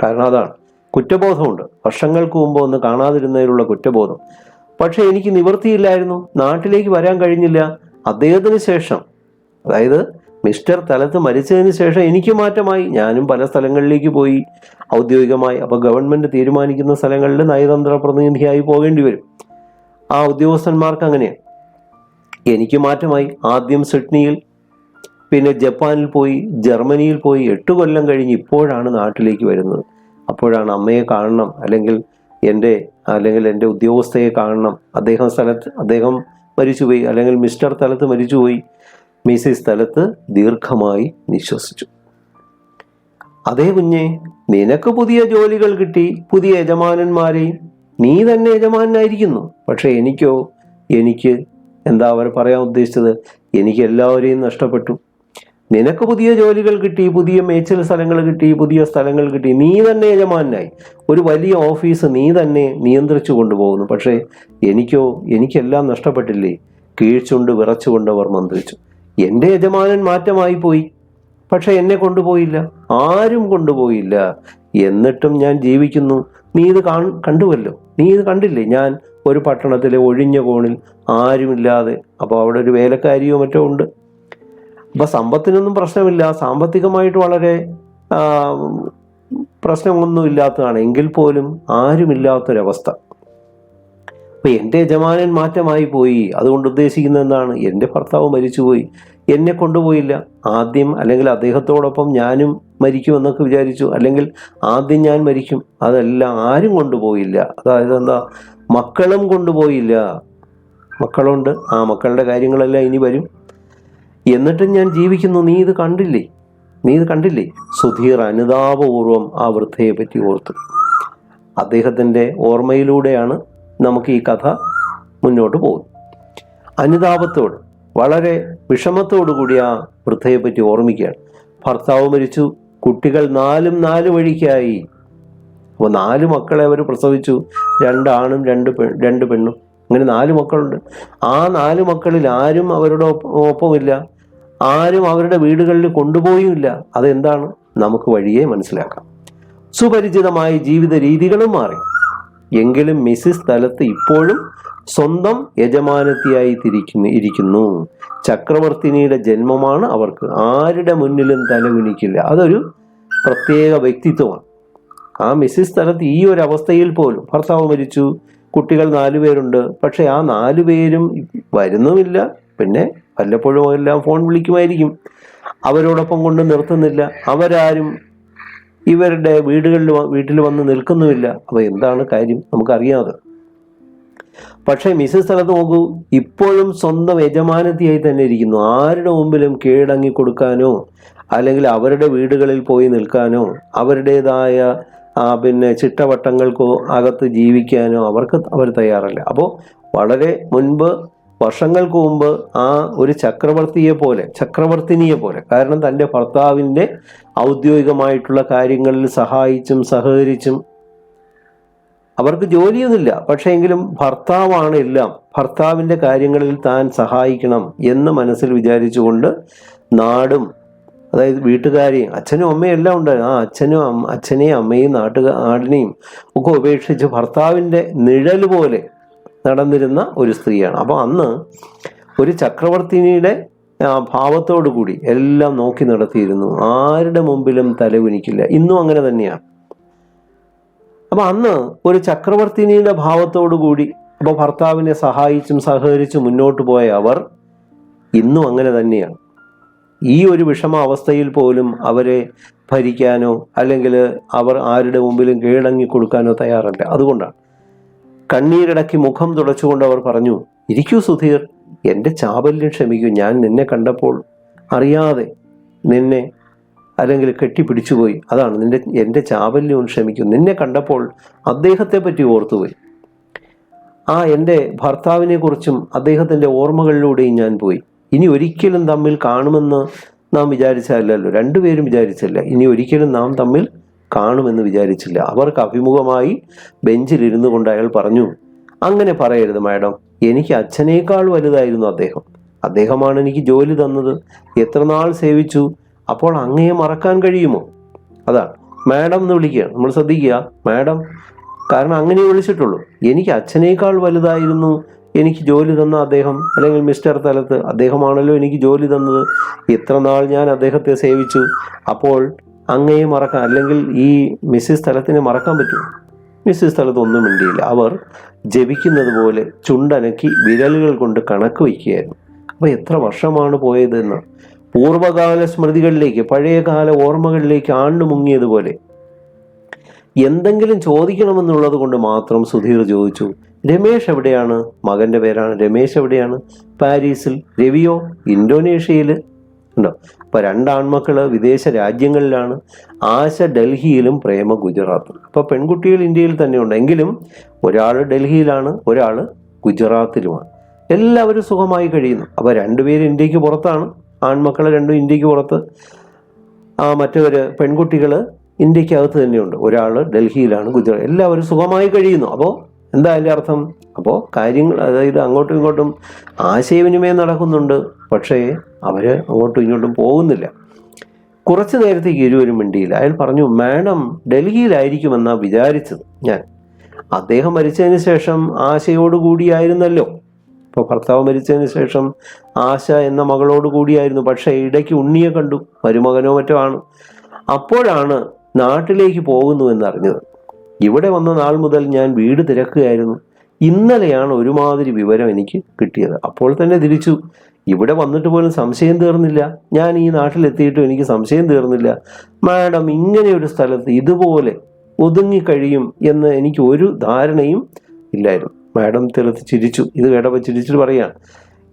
Speaker 1: കാരണം അതാണ്, കുറ്റബോധമുണ്ട്. വർഷങ്ങൾക്ക് മുമ്പ് ഒന്ന് കാണാതിരുന്നതിലുള്ള കുറ്റബോധം. പക്ഷെ എനിക്ക് നിവൃത്തിയില്ലായിരുന്നു, നാട്ടിലേക്ക് വരാൻ കഴിഞ്ഞില്ല. അദ്ദേഹത്തിന് ശേഷം, അതായത് മിസ്റ്റർ തലത്ത് മരിച്ചതിന് ശേഷം എനിക്ക് മാറ്റമായി. ഞാനും പല സ്ഥലങ്ങളിലേക്ക് പോയി ഔദ്യോഗികമായി. അപ്പൊ ഗവൺമെന്റ് തീരുമാനിക്കുന്ന സ്ഥലങ്ങളിൽ നയതന്ത്ര പ്രതിനിധിയായി പോകേണ്ടി വരും. ആ ഉദ്യോഗസ്ഥന്മാർക്ക് അങ്ങനെയാണ്. എനിക്ക് മാറ്റമായി. ആദ്യം സിഡ്നിയിൽ, പിന്നെ ജപ്പാനിൽ പോയി, ജർമ്മനിയിൽ പോയി. 8 കൊല്ലം കഴിഞ്ഞ് ഇപ്പോഴാണ് നാട്ടിലേക്ക് വരുന്നത്. അപ്പോഴാണ് അമ്മയെ കാണണം, അല്ലെങ്കിൽ എൻ്റെ ഉദ്യോഗസ്ഥയെ കാണണം. അദ്ദേഹം മരിച്ചുപോയി, അല്ലെങ്കിൽ മിസ്റ്റർ തലത്ത് മരിച്ചുപോയി. മിസ്സിസ് തലത്ത് ദീർഘമായി നിശ്വസിച്ചു. അതേ കുഞ്ഞെ, നിനക്ക് പുതിയ ജോലികൾ കിട്ടി, പുതിയ യജമാനന്മാരെയും, നീ തന്നെ യജമാനായിരിക്കുന്നു. പക്ഷെ എനിക്ക് എന്താ അവർ പറയാൻ ഉദ്ദേശിച്ചത്? എനിക്ക് എല്ലാവരെയും നഷ്ടപ്പെട്ടു. നിനക്ക് പുതിയ ജോലികൾ കിട്ടി, പുതിയ മേച്ചിൽ സ്ഥലങ്ങൾ കിട്ടി, പുതിയ സ്ഥലങ്ങൾ കിട്ടി, നീ തന്നെ യജമാനായി. ഒരു വലിയ ഓഫീസ് നീ തന്നെ നിയന്ത്രിച്ചു കൊണ്ടുപോകുന്നു. പക്ഷേ എനിക്കെല്ലാം നഷ്ടപ്പെട്ടില്ലേ? കീഴ്ച്ചുണ്ട് വിറച്ചുകൊണ്ട് അവർ മന്ത്രിച്ചു. എൻ്റെ യജമാനൻ മാറ്റമായി പോയി, പക്ഷെ എന്നെ കൊണ്ടുപോയില്ല, ആരും കൊണ്ടുപോയില്ല. എന്നിട്ടും ഞാൻ ജീവിക്കുന്നു. നീ ഇത് കണ്ടുവല്ലോ, നീ ഇത് കണ്ടില്ലേ? ഞാൻ ഒരു പട്ടണത്തിലെ ഒഴിഞ്ഞ കോണിൽ ആരുമില്ലാതെ, അപ്പോൾ അവിടെ ഒരു വേലക്കാരിയോ മറ്റോ ഉണ്ട്. അപ്പൊ സമ്പത്തിനൊന്നും പ്രശ്നമില്ല, സാമ്പത്തികമായിട്ട് വളരെ പ്രശ്നമൊന്നും ഇല്ലാത്തതാണ്, എങ്കിൽ പോലും ആരുമില്ലാത്തൊരവസ്ഥ. അപ്പൊ എൻ്റെ യജമാനൻ മാറ്റമായി പോയി. അതുകൊണ്ട് ഉദ്ദേശിക്കുന്നത് എന്താണ്? എൻ്റെ ഭർത്താവ് മരിച്ചുപോയി, എന്നെ കൊണ്ടുപോയില്ല. ആദ്യം, അല്ലെങ്കിൽ അദ്ദേഹത്തോടൊപ്പം ഞാനും മരിക്കുമെന്നൊക്കെ വിചാരിച്ചു, അല്ലെങ്കിൽ ആദ്യം ഞാൻ മരിക്കും. അതെല്ലാം ആരും കൊണ്ടുപോയില്ല. അതായത് എന്താ? മക്കളും കൊണ്ടുപോയില്ല. മക്കളുണ്ട്, ആ മക്കളുടെ കാര്യങ്ങളെല്ലാം ഇനി വരും. എന്നിട്ടും ഞാൻ ജീവിക്കുന്നു. നീ ഇത് കണ്ടില്ലേ? സുധീർ അനുതാപപൂർവം ആ വൃദ്ധയെ പറ്റി ഓർത്തു. അദ്ദേഹത്തിൻ്റെ ഓർമ്മയിലൂടെയാണ് നമുക്ക് ഈ കഥ മുന്നോട്ട് പോകുന്നത്. അനുതാപത്തോട്, വളരെ വിഷമത്തോടു കൂടി ആ വൃദ്ധയെ പറ്റി ഓർമ്മിക്കുകയാണ്. ഭർത്താവ് മരിച്ചു, കുട്ടികൾ 4 വഴിക്കായി. അപ്പോൾ 4 മക്കളെ അവർ പ്രസവിച്ചു. 2 ആണും 2 പെണ്ണും. അങ്ങനെ 4 മക്കളുണ്ട്. ആ 4 മക്കളിൽ ആരും അവരുടെ ഒപ്പമില്ല, ആരും അവരുടെ വീടുകളിൽ കൊണ്ടുപോയുമില്ല. അതെന്താണ്? നമുക്ക് വഴിയെ മനസ്സിലാക്കാം. സുപരിചിതമായ ജീവിത രീതികളും മാറി. എങ്കിലും മിസ്സിസ് തലത്ത് ഇപ്പോഴും സ്വന്തം യജമാനത്തിയായി ഇരിക്കുന്നു. ചക്രവർത്തിനിയുടെ ജന്മമാണ് അവർക്ക്. ആരുടെ മുന്നിലും തലകുനിക്കില്ല. അതൊരു പ്രത്യേക വ്യക്തിത്വമാണ്. ആ മിസ്സിസ് തലത്ത് ഈ ഒരു അവസ്ഥയിൽ പോലും, ഭർത്താവ് മരിച്ചു, കുട്ടികൾ 4 പേരുണ്ട്, പക്ഷെ ആ 4 പേരും വരുന്നുമില്ല. പിന്നെ വല്ലപ്പോഴും എല്ലാം ഫോൺ വിളിക്കുമായിരിക്കും. അവരോടൊപ്പം കൊണ്ട് നിർത്തുന്നില്ല. അവരാരും ഇവരുടെ വീട്ടിൽ വന്ന് നിൽക്കുന്നുമില്ല. അപ്പൊ എന്താണ് കാര്യം? നമുക്കറിയാതെ. പക്ഷെ മിസ്സിസ് സ്ഥലത്ത് നോക്കൂ, ഇപ്പോഴും സ്വന്തം യജമാനത്തിയായി തന്നെ ഇരിക്കുന്നു. ആരുടെ മുമ്പിലും കീഴടങ്ങി കൊടുക്കാനോ, അല്ലെങ്കിൽ അവരുടെ വീടുകളിൽ പോയി നിൽക്കാനോ, അവരുടേതായ ചിട്ടവട്ടങ്ങൾക്കോ അകത്ത് ജീവിക്കാനോ അവർ തയ്യാറല്ല. അപ്പോൾ വളരെ മുൻപ്, വർഷങ്ങൾക്ക് മുമ്പ്, ആ ഒരു ചക്രവർത്തിനിയെ പോലെ, കാരണം തൻ്റെ ഭർത്താവിൻ്റെ ഔദ്യോഗികമായിട്ടുള്ള കാര്യങ്ങളിൽ സഹായിച്ചും സഹകരിച്ചും, അവർക്ക് ജോലിയൊന്നുമില്ല, പക്ഷേ എങ്കിലും ഭർത്താവാണ് എല്ലാം, ഭർത്താവിൻ്റെ കാര്യങ്ങളിൽ താൻ സഹായിക്കണം എന്ന് മനസ്സിൽ വിചാരിച്ചുകൊണ്ട് നാടും, അതായത് വീട്ടുകാരെയും, അച്ഛനും അമ്മയും എല്ലാം ഉണ്ടായിരുന്നു. ആ അച്ഛനെയും അമ്മയും നാടിനെയും ഒക്കെ ഉപേക്ഷിച്ച് ഭർത്താവിൻ്റെ നിഴൽ പോലെ നടന്നിരുന്ന ഒരു സ്ത്രീയാണ്. അപ്പോൾ അന്ന് ഒരു ചക്രവർത്തിനിയുടെ ഭാവത്തോടു കൂടി എല്ലാം നോക്കി നടത്തിയിരുന്നു. ആരുടെ മുമ്പിലും തലകുനിക്കില്ല. ഇന്നും അങ്ങനെ തന്നെയാണ്. അപ്പൊ അന്ന് ഒരു ചക്രവർത്തിനിയുടെ ഭാവത്തോടു കൂടി, അപ്പോൾ ഭർത്താവിനെ സഹായിച്ചും സഹകരിച്ചും മുന്നോട്ട് പോയ അവർ ഇന്നും അങ്ങനെ തന്നെയാണ്. ഈ ഒരു വിഷമ അവസ്ഥയിൽ പോലും അവരെ ഭരിക്കാനോ, അല്ലെങ്കിൽ അവർ ആരുടെ മുമ്പിലും കീഴടങ്ങി കൊടുക്കാനോ തയ്യാറല്ല. അതുകൊണ്ടാണ് കണ്ണീരടക്കി മുഖം തുടച്ചുകൊണ്ട് അവർ പറഞ്ഞു, ഇരിക്കൂ സുധീർ, എൻ്റെ ചാബല്യം ക്ഷമിക്കൂ. ഞാൻ നിന്നെ കണ്ടപ്പോൾ അറിയാതെ നിന്നെ അല്ലെങ്കിൽ കെട്ടിപ്പിടിച്ചുപോയി. അതാണ് എൻ്റെ ചാബല്യവും ക്ഷമിക്കും. നിന്നെ കണ്ടപ്പോൾ അദ്ദേഹത്തെ പറ്റി ഓർത്തുപോയി. എൻ്റെ ഭർത്താവിനെ കുറിച്ചും അദ്ദേഹത്തിൻ്റെ ഓർമ്മകളിലൂടെയും ഞാൻ പോയി. ഇനി ഒരിക്കലും തമ്മിൽ കാണുമെന്ന് നാം വിചാരിച്ചല്ലോ, രണ്ടുപേരും വിചാരിച്ചില്ല. ഇനി ഒരിക്കലും നാം തമ്മിൽ കാണുമെന്ന് വിചാരിച്ചില്ല. അവർക്ക് അഭിമുഖമായി ബെഞ്ചിലിരുന്നു കൊണ്ട് അയാൾ പറഞ്ഞു, അങ്ങനെ പറയരുത് മാഡം, എനിക്ക് അച്ഛനേക്കാൾ വലുതായിരുന്നു അദ്ദേഹം. അദ്ദേഹമാണ് എനിക്ക് ജോലി തന്നത്, എത്ര നാൾ സേവിച്ചു. അപ്പോൾ അങ്ങയെ മറക്കാൻ കഴിയുമോ? അതാണ് മാഡം എന്ന് വിളിക്കുക. നമ്മൾ ശ്രദ്ധിക്കുക, മാഡം, കാരണം അങ്ങനെ വിളിച്ചിട്ടുള്ളൂ. എനിക്ക് അച്ഛനേക്കാൾ വലുതായിരുന്നു എനിക്ക് ജോലി തന്ന അദ്ദേഹം, അല്ലെങ്കിൽ മിസ്റ്റർ തലത്ത്, അദ്ദേഹമാണല്ലോ എനിക്ക് ജോലി തന്നത്. എത്ര നാൾ ഞാൻ അദ്ദേഹത്തെ സേവിച്ചു. അപ്പോൾ അങ്ങയെ മറക്കാൻ, അല്ലെങ്കിൽ ഈ മിസ്സിസ് തലത്തിനെ മറക്കാൻ പറ്റുമോ? മിസ്സിസ് തലത്ത് ഒന്നും മിണ്ടിയില്ല. അവർ ജപിക്കുന്നത് പോലെ ചുണ്ടനക്കി വിരലുകൾ കൊണ്ട് കണക്ക് വയ്ക്കുകയായിരുന്നു. അപ്പോൾ എത്ര വർഷമാണ് പോയതെന്ന് പൂർവ്വകാല സ്മൃതികളിലേക്ക്, പഴയകാല ഓർമ്മകളിലേക്ക് ആണ്ടു മുങ്ങിയതുപോലെ. എന്തെങ്കിലും ചോദിക്കണമെന്നുള്ളത് കൊണ്ട് മാത്രം സുധീർ ചോദിച്ചു, രമേശ് എവിടെയാണ്? മകൻ്റെ പേരാണ് രമേശ്. എവിടെയാണ്? പാരീസിൽ. രവിയോ? ഇന്തോനേഷ്യയിൽ. ഉണ്ടോ? അപ്പോൾ രണ്ടാൺമക്കള് വിദേശ രാജ്യങ്ങളിലാണ്. ആശ ഡൽഹിയിലും, പ്രേമ ഗുജറാത്തിൽ. അപ്പോൾ പെൺകുട്ടികൾ ഇന്ത്യയിൽ തന്നെ ഉണ്ട്, എങ്കിലും ഒരാൾ ഡൽഹിയിലാണ്, ഒരാൾ ഗുജറാത്തിലുമാണ്. എല്ലാവരും സുഖമായി കഴിയുന്നു. അപ്പോൾ രണ്ടുപേരും ഇന്ത്യക്ക് പുറത്താണ്. ആൺമക്കൾ രണ്ടും ഇന്ത്യക്ക് പുറത്ത്, മറ്റവര് പെൺകുട്ടികൾ ഇന്ത്യക്കകത്ത് തന്നെയുണ്ട്. ഒരാൾ ഡൽഹിയിലാണ്, ഗുജറാത്ത്. എല്ലാവരും സുഖമായി കഴിയുന്നു. അപ്പോൾ എന്താ അതിൻ്റെ അർത്ഥം? അപ്പോൾ കാര്യങ്ങൾ, അതായത് അങ്ങോട്ടും ഇങ്ങോട്ടും ആശയവിനിമയം നടക്കുന്നുണ്ട്, പക്ഷേ അവർ അങ്ങോട്ടും ഇങ്ങോട്ടും പോകുന്നില്ല. കുറച്ച് നേരത്തേക്ക് ഇരുവരും മിണ്ടിയില്ല. അയാൾ പറഞ്ഞു, മാഡം ഡൽഹിയിലായിരിക്കുമെന്നാണ് വിചാരിച്ചത് ഞാൻ. അദ്ദേഹം മരിച്ചതിന് ശേഷം ആശയോടുകൂടിയായിരുന്നല്ലോ. ഇപ്പോൾ ഭർത്താവ് മരിച്ചതിന് ശേഷം ആശ എന്ന മകളോട് കൂടിയായിരുന്നു. പക്ഷേ ഇടയ്ക്ക് ഉണ്ണിയെ കണ്ടു, മരുമകനോ മറ്റോ ആണ്. അപ്പോഴാണ് നാട്ടിലേക്ക് പോകുന്നു എന്നറിഞ്ഞത്. ഇവിടെ വന്ന നാൾ മുതൽ ഞാൻ വീട് തിരക്കുകയായിരുന്നു. ഇന്നലെയാണ് ഒരുമാതിരി വിവരം എനിക്ക് കിട്ടിയത്. അപ്പോൾ തന്നെ തിരിച്ചു. ഇവിടെ വന്നിട്ട് പോലും സംശയം തീർന്നില്ല. ഞാൻ ഈ നാട്ടിലെത്തിയിട്ടും എനിക്ക് സംശയം തീർന്നില്ല. മാഡം ഇങ്ങനെ ഒരു സ്ഥലത്ത് ഇതുപോലെ ഒതുങ്ങിക്കഴിയും എന്ന് എനിക്ക് ഒരു ധാരണയും ഇല്ലായിരുന്നു. മാഡം തെളിച്ച് ചിരിച്ചു. ഇത് കേട്ടപ്പോൾ ചിരിച്ചിട്ട് പറയാം,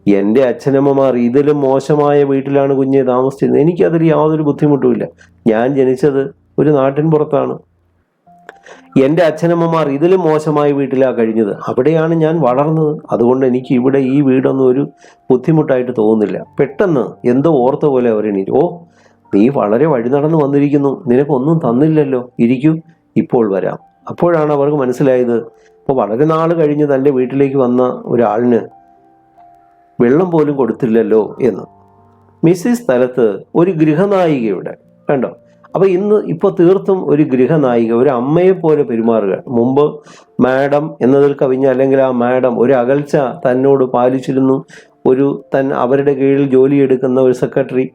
Speaker 1: എൻ്റെ അച്ഛനമ്മമാർ ഇതിലും മോശമായ വീട്ടിലാണ് കുഞ്ഞെ താമസിച്ചിരുന്നത്. എനിക്കതിൽ യാതൊരു ബുദ്ധിമുട്ടുമില്ല. ഞാൻ ജനിച്ചത് ഒരു നാട്ടിൻ പുറത്താണ്. എൻ്റെ അച്ഛനമ്മമാർ ഇതിലും മോശമായ വീട്ടിലാണ് കഴിഞ്ഞത്. അവിടെയാണ് ഞാൻ വളർന്നത്. അതുകൊണ്ട് എനിക്ക് ഇവിടെ ഈ വീടൊന്നും ഒരു ബുദ്ധിമുട്ടായിട്ട് തോന്നുന്നില്ല. പെട്ടെന്ന് എന്തോ ഓർത്ത പോലെ അവരെണീറ്റു. ഓ, നീ വളരെ വഴി നടന്ന് വന്നിരിക്കുന്നു, നിനക്കൊന്നും തന്നില്ലല്ലോ, ഇരിക്കൂ, ഇപ്പോൾ വരാം. അപ്പോഴാണ് അവർക്ക് മനസ്സിലായത്, ഇപ്പോൾ വളരെ നാൾ കഴിഞ്ഞ് തൻ്റെ വീട്ടിലേക്ക് വന്ന ഒരാളിന് വെള്ളം പോലും കൊടുത്തില്ലല്ലോ എന്ന്. മിസ്സിസ് സ്ഥലത്ത് ഒരു ഗൃഹനായികയുടെ കണ്ടോ. അപ്പോൾ ഇപ്പോൾ തീർത്തും ഒരു ഗൃഹനായിക, ഒരു അമ്മയെ പോലെ പെരുമാറുക. മുമ്പ് മാഡം എന്നതിൽ കവിഞ്ഞ, അല്ലെങ്കിൽ ആ മാഡം ഒരു അകൽച്ച തന്നോട് പാലിച്ചിരുന്നു. അവരുടെ കീഴിൽ ജോലിയെടുക്കുന്ന ഒരു സെക്രട്ടറി,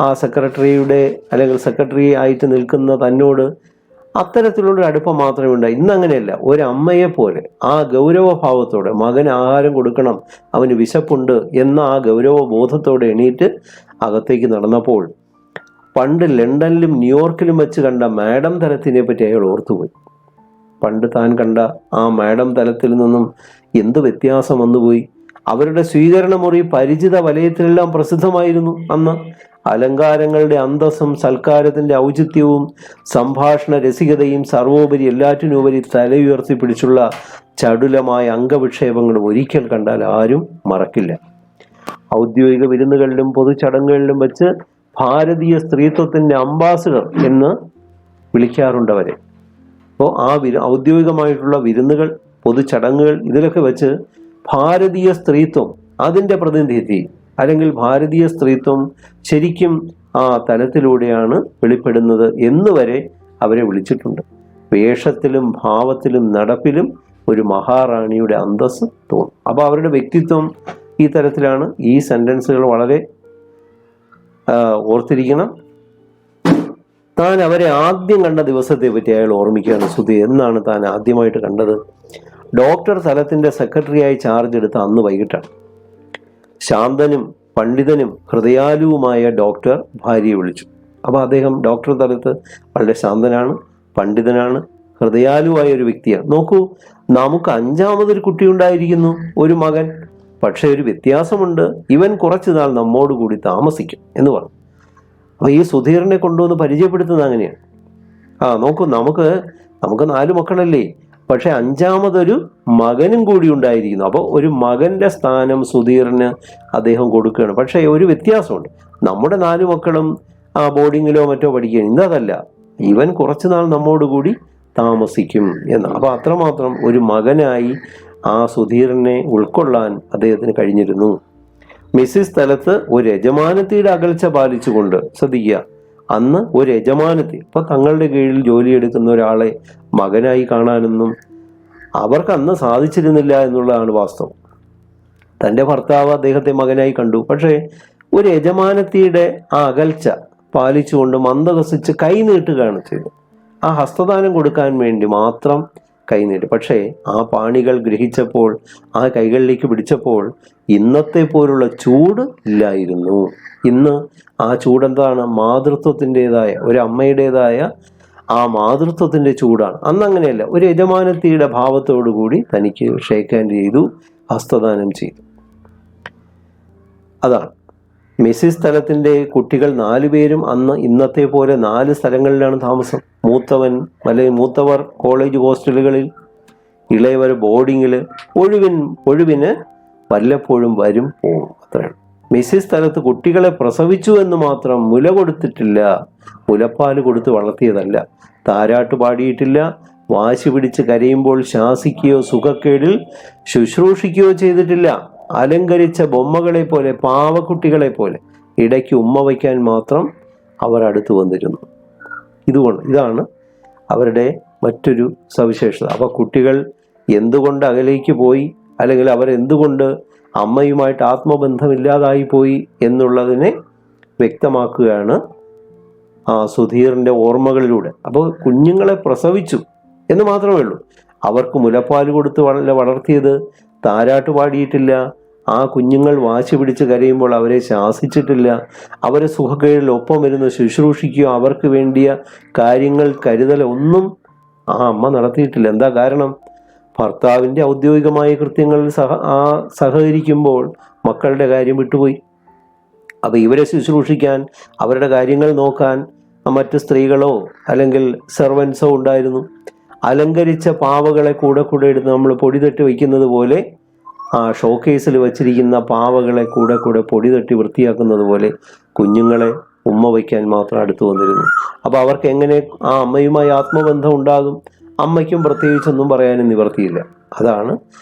Speaker 1: ആ സെക്രട്ടറിയുടെ അല്ലെങ്കിൽ സെക്രട്ടറി ആയിട്ട് നിൽക്കുന്ന തന്നോട് അത്തരത്തിലുള്ളൊരു അടുപ്പം മാത്രമേ ഉണ്ടായി. ഇന്നങ്ങനെയല്ല. ഒരമ്മയെ പോലെ ആ ഗൗരവഭാവത്തോടെ, മകന് ആഹാരം കൊടുക്കണം, അവന് വിശപ്പുണ്ട് എന്ന ആ ഗൗരവബോധത്തോടെ എണീറ്റ് അകത്തേക്ക് നടന്നപ്പോൾ പണ്ട് ലണ്ടനിലും ന്യൂയോർക്കിലും വെച്ച് കണ്ട മാഡം തലത്തിനെ പറ്റി അയാൾ ഓർത്തുപോയി. പണ്ട് താൻ കണ്ട ആ മാഡം തലത്തിൽ നിന്നും എന്ത് വ്യത്യാസം വന്നുപോയി. അവരുടെ സ്വീകരണ മുറി പരിചിത വലയത്തിലെല്ലാം പ്രസിദ്ധമായിരുന്നു. അന്ന് അലങ്കാരങ്ങളുടെ അന്തസ്സും സൽക്കാരത്തിൻ്റെ ഔചിത്യവും സംഭാഷണ രസികതയും സർവോപരി എല്ലാറ്റിനുപരി തലയുയർത്തി പിടിച്ചുള്ള ചടുലമായ അംഗവിക്ഷേപങ്ങളും ഒരിക്കൽ കണ്ടാൽ ആരും മറക്കില്ല. ഔദ്യോഗിക വിരുന്നുകളിലും പൊതുചടങ്ങുകളിലും വെച്ച് ഭാരതീയ സ്ത്രീത്വത്തിൻ്റെ അംബാസിഡർ എന്ന് വിളിക്കാറുണ്ടവരെ. അപ്പോൾ ഔദ്യോഗികമായിട്ടുള്ള വിരുന്നുകൾ, പൊതുചടങ്ങുകൾ, ഇതിലൊക്കെ വെച്ച് ഭാരതീയ സ്ത്രീത്വം, അതിൻ്റെ പ്രതിനിധി അല്ലെങ്കിൽ ഭാരതീയ സ്ത്രീത്വം ശരിക്കും ആ തലത്തിലൂടെയാണ് വെളിപ്പെടുന്നത് എന്ന് വരെ അവരെ വിളിച്ചിട്ടുണ്ട്. വേഷത്തിലും ഭാവത്തിലും നടപ്പിലും ഒരു മഹാറാണിയുടെ അന്തസ്സ് തോന്നും. അപ്പോൾ അവരുടെ വ്യക്തിത്വം ഈ തരത്തിലാണ്. ഈ സെന്റൻസുകൾ വളരെ ഓർത്തിരിക്കണം. താൻ അവരെ ആദ്യം കണ്ട ദിവസത്തെ പറ്റി അയാൾ ഓർമ്മിക്കുകയാണ്. സുധി, എന്നാണ് താൻ ആദ്യമായിട്ട് കണ്ടത്? ഡോക്ടർ തലത്തിൻ്റെ സെക്രട്ടറിയായി ചാർജ് എടുത്ത അന്ന് വൈകിട്ടാണ്. ശാന്തനും പണ്ഡിതനും ഹൃദയാലുവുമായ ഡോക്ടർ ഭാര്യയെ വിളിച്ചു. അപ്പോൾ അദ്ദേഹം ഡോക്ടർ തലത്ത് വളരെ ശാന്തനാണ്, പണ്ഡിതനാണ്, ഹൃദയാലുവായ ഒരു വ്യക്തിയാണ്. നോക്കൂ, നമുക്ക് അഞ്ചാമതൊരു കുട്ടി ഉണ്ടായിരിക്കുന്നു, ഒരു മകൻ. പക്ഷെ ഒരു വ്യത്യാസമുണ്ട്, ഇവൻ കുറച്ചു നാൾ നമ്മോട് കൂടി താമസിക്കും എന്ന് പറഞ്ഞു. അപ്പൊ ഈ സുധീറിനെ കൊണ്ടുവന്ന് പരിചയപ്പെടുത്തുന്നത് അങ്ങനെയാണ്. നോക്കൂ, നമുക്ക് 4 മക്കളല്ലേ, പക്ഷെ അഞ്ചാമതൊരു മകനും കൂടി ഉണ്ടായിരിക്കുന്നു. അപ്പോൾ ഒരു മകന്റെ സ്ഥാനം സുധീറിന് അദ്ദേഹം കൊടുക്കുകയാണ്. പക്ഷേ ഒരു വ്യത്യാസമുണ്ട്, നമ്മുടെ 4 മക്കളും ബോർഡിങ്ങിലോ മറ്റോ പഠിക്കുകയാണ്. ഇതല്ല, ഇവൻ കുറച്ചു നാൾ നമ്മോട് കൂടി താമസിക്കും എന്ന്. അപ്പൊ അത്രമാത്രം ഒരു മകനായി ആ സുധീറിനെ ഉൾക്കൊള്ളാൻ അദ്ദേഹത്തിന് കഴിഞ്ഞിരുന്നു. മിസ്സിസ് സ്ഥലത്ത് ഒരു യജമാനത്തിയുടെ അകൽച്ച പാലിച്ചുകൊണ്ട്, ശ്രദ്ധിക്കുക, അന്ന് ഒരു യജമാനത്തി, ഇപ്പൊ തങ്ങളുടെ കീഴിൽ ജോലിയെടുക്കുന്ന ഒരാളെ മകനായി കാണാനൊന്നും അവർക്ക് അന്ന് സാധിച്ചിരുന്നില്ല എന്നുള്ളതാണ് വാസ്തവം. തൻ്റെ ഭർത്താവ് അദ്ദേഹത്തെ മകനായി കണ്ടു, പക്ഷേ ഒരു യജമാനത്തിയുടെ ആ അകൽച്ച പാലിച്ചുകൊണ്ട് മന്ദഹസിച്ച് കൈ നീട്ടുകയാണ് ചെയ്തത്. ആ ഹസ്തദാനം കൊടുക്കാൻ വേണ്ടി മാത്രം കൈനീട്ടി. പക്ഷേ ആ പാണികൾ ഗ്രഹിച്ചപ്പോൾ, ആ കൈകളിലേക്ക് പിടിച്ചപ്പോൾ ഇന്നത്തെ പോലുള്ള ചൂട് ഇല്ലായിരുന്നു. ഇന്ന് ആ ചൂടെന്താണ്? മാതൃത്വത്തിൻ്റെതായ, ഒരു അമ്മയുടേതായ ആ മാതൃത്വത്തിൻ്റെ ചൂടാണ്. അന്ന് അങ്ങനെയല്ല, ഒരു യജമാനത്തിയുടെ ഭാവത്തോടുകൂടി തനിക്ക് ഷേക്ക് ഹാൻഡ് ചെയ്തു, ഹസ്തദാനം ചെയ്തു. അതാണ് മിസ്സിസ് സ്ഥലത്തിൻ്റെ കുട്ടികൾ 4 പേരും അന്ന് ഇന്നത്തെ പോലെ 4 സ്ഥലങ്ങളിലാണ് താമസം. മൂത്തവർ കോളേജ് ഹോസ്റ്റലുകളിൽ, ഇളയവർ ബോർഡിങ്ങിൽ, ഒഴിവിന് വല്ലപ്പോഴും വരും പോവും, അത്രയാണ്. മിസ്സിസ് സ്ഥലത്ത് കുട്ടികളെ പ്രസവിച്ചു എന്ന് മാത്രം മുല കൊടുത്തിട്ടില്ല, മുലപ്പാൽ കൊടുത്ത് വളർത്തിയതല്ല, താരാട്ട് പാടിയിട്ടില്ല, വാശി പിടിച്ച് കരയുമ്പോൾ ശാസിക്കുകയോ സുഖക്കേടിൽ ശുശ്രൂഷിക്കുകയോ ചെയ്തിട്ടില്ല. അലങ്കരിച്ച ബൊമ്മകളെ പോലെ, പാവക്കുട്ടികളെ പോലെ ഇടയ്ക്ക് ഉമ്മ വയ്ക്കാൻ മാത്രം അവർ അടുത്തു വന്നിരുന്നു. ഇതാണ് അവരുടെ മറ്റൊരു സവിശേഷത. അപ്പോൾ കുട്ടികൾ എന്തുകൊണ്ട് അകലേക്ക് പോയി, അല്ലെങ്കിൽ അവരെന്തുകൊണ്ട് അമ്മയുമായിട്ട് ആത്മബന്ധമില്ലാതായി പോയി എന്നുള്ളതിനെ വ്യക്തമാക്കുകയാണ് ആ സുധീറിൻ്റെ ഓർമ്മകളിലൂടെ. അപ്പോൾ കുഞ്ഞുങ്ങളെ പ്രസവിച്ചു എന്ന് മാത്രമേ ഉള്ളൂ, അവർക്ക് മുലപ്പാൽ കൊടുത്ത് വളർത്തിയത്, താരാട്ട് പാടിയിട്ടില്ല, ആ കുഞ്ഞുങ്ങൾ വാശി പിടിച്ച് കരയുമ്പോൾ അവരെ ശാസിച്ചിട്ടില്ല, അവരെ സുഖക്കേടിൽ ഒപ്പം ഇരുന്ന് ശുശ്രൂഷിക്കുകയോ അവർക്ക് വേണ്ടിയ കാര്യങ്ങൾ കരുതൽ ഒന്നും ആ അമ്മ നടത്തിയിട്ടില്ല. എന്താ കാരണം? ഭർത്താവിൻ്റെ ഔദ്യോഗികമായ കൃത്യങ്ങളിൽ സഹകരിക്കുമ്പോൾ മക്കളുടെ കാര്യം വിട്ടുപോയി. അപ്പം ഇവരെ ശുശ്രൂഷിക്കാൻ, അവരുടെ കാര്യങ്ങൾ നോക്കാൻ മറ്റ് സ്ത്രീകളോ അല്ലെങ്കിൽ സെർവൻസോ ഉണ്ടായിരുന്നു. അലങ്കരിച്ച പാവകളെ കൂടെ എടുത്ത് നമ്മൾ പൊടി തട്ടി വയ്ക്കുന്നത് പോലെ, ആ ഷോക്കേസിൽ വച്ചിരിക്കുന്ന പാവകളെ കൂടെ പൊടി തട്ടി വൃത്തിയാക്കുന്നത് പോലെ കുഞ്ഞുങ്ങളെ ഉമ്മ വയ്ക്കാൻ മാത്രം അടുത്ത് വന്നിരുന്നു. അപ്പോൾ അവർക്ക് എങ്ങനെ ആ അമ്മയുമായി ആത്മബന്ധം ഉണ്ടാകും? അമ്മയ്ക്കും പ്രത്യേകിച്ചൊന്നും പറയാനും നിവർത്തിയില്ല. അതാണ്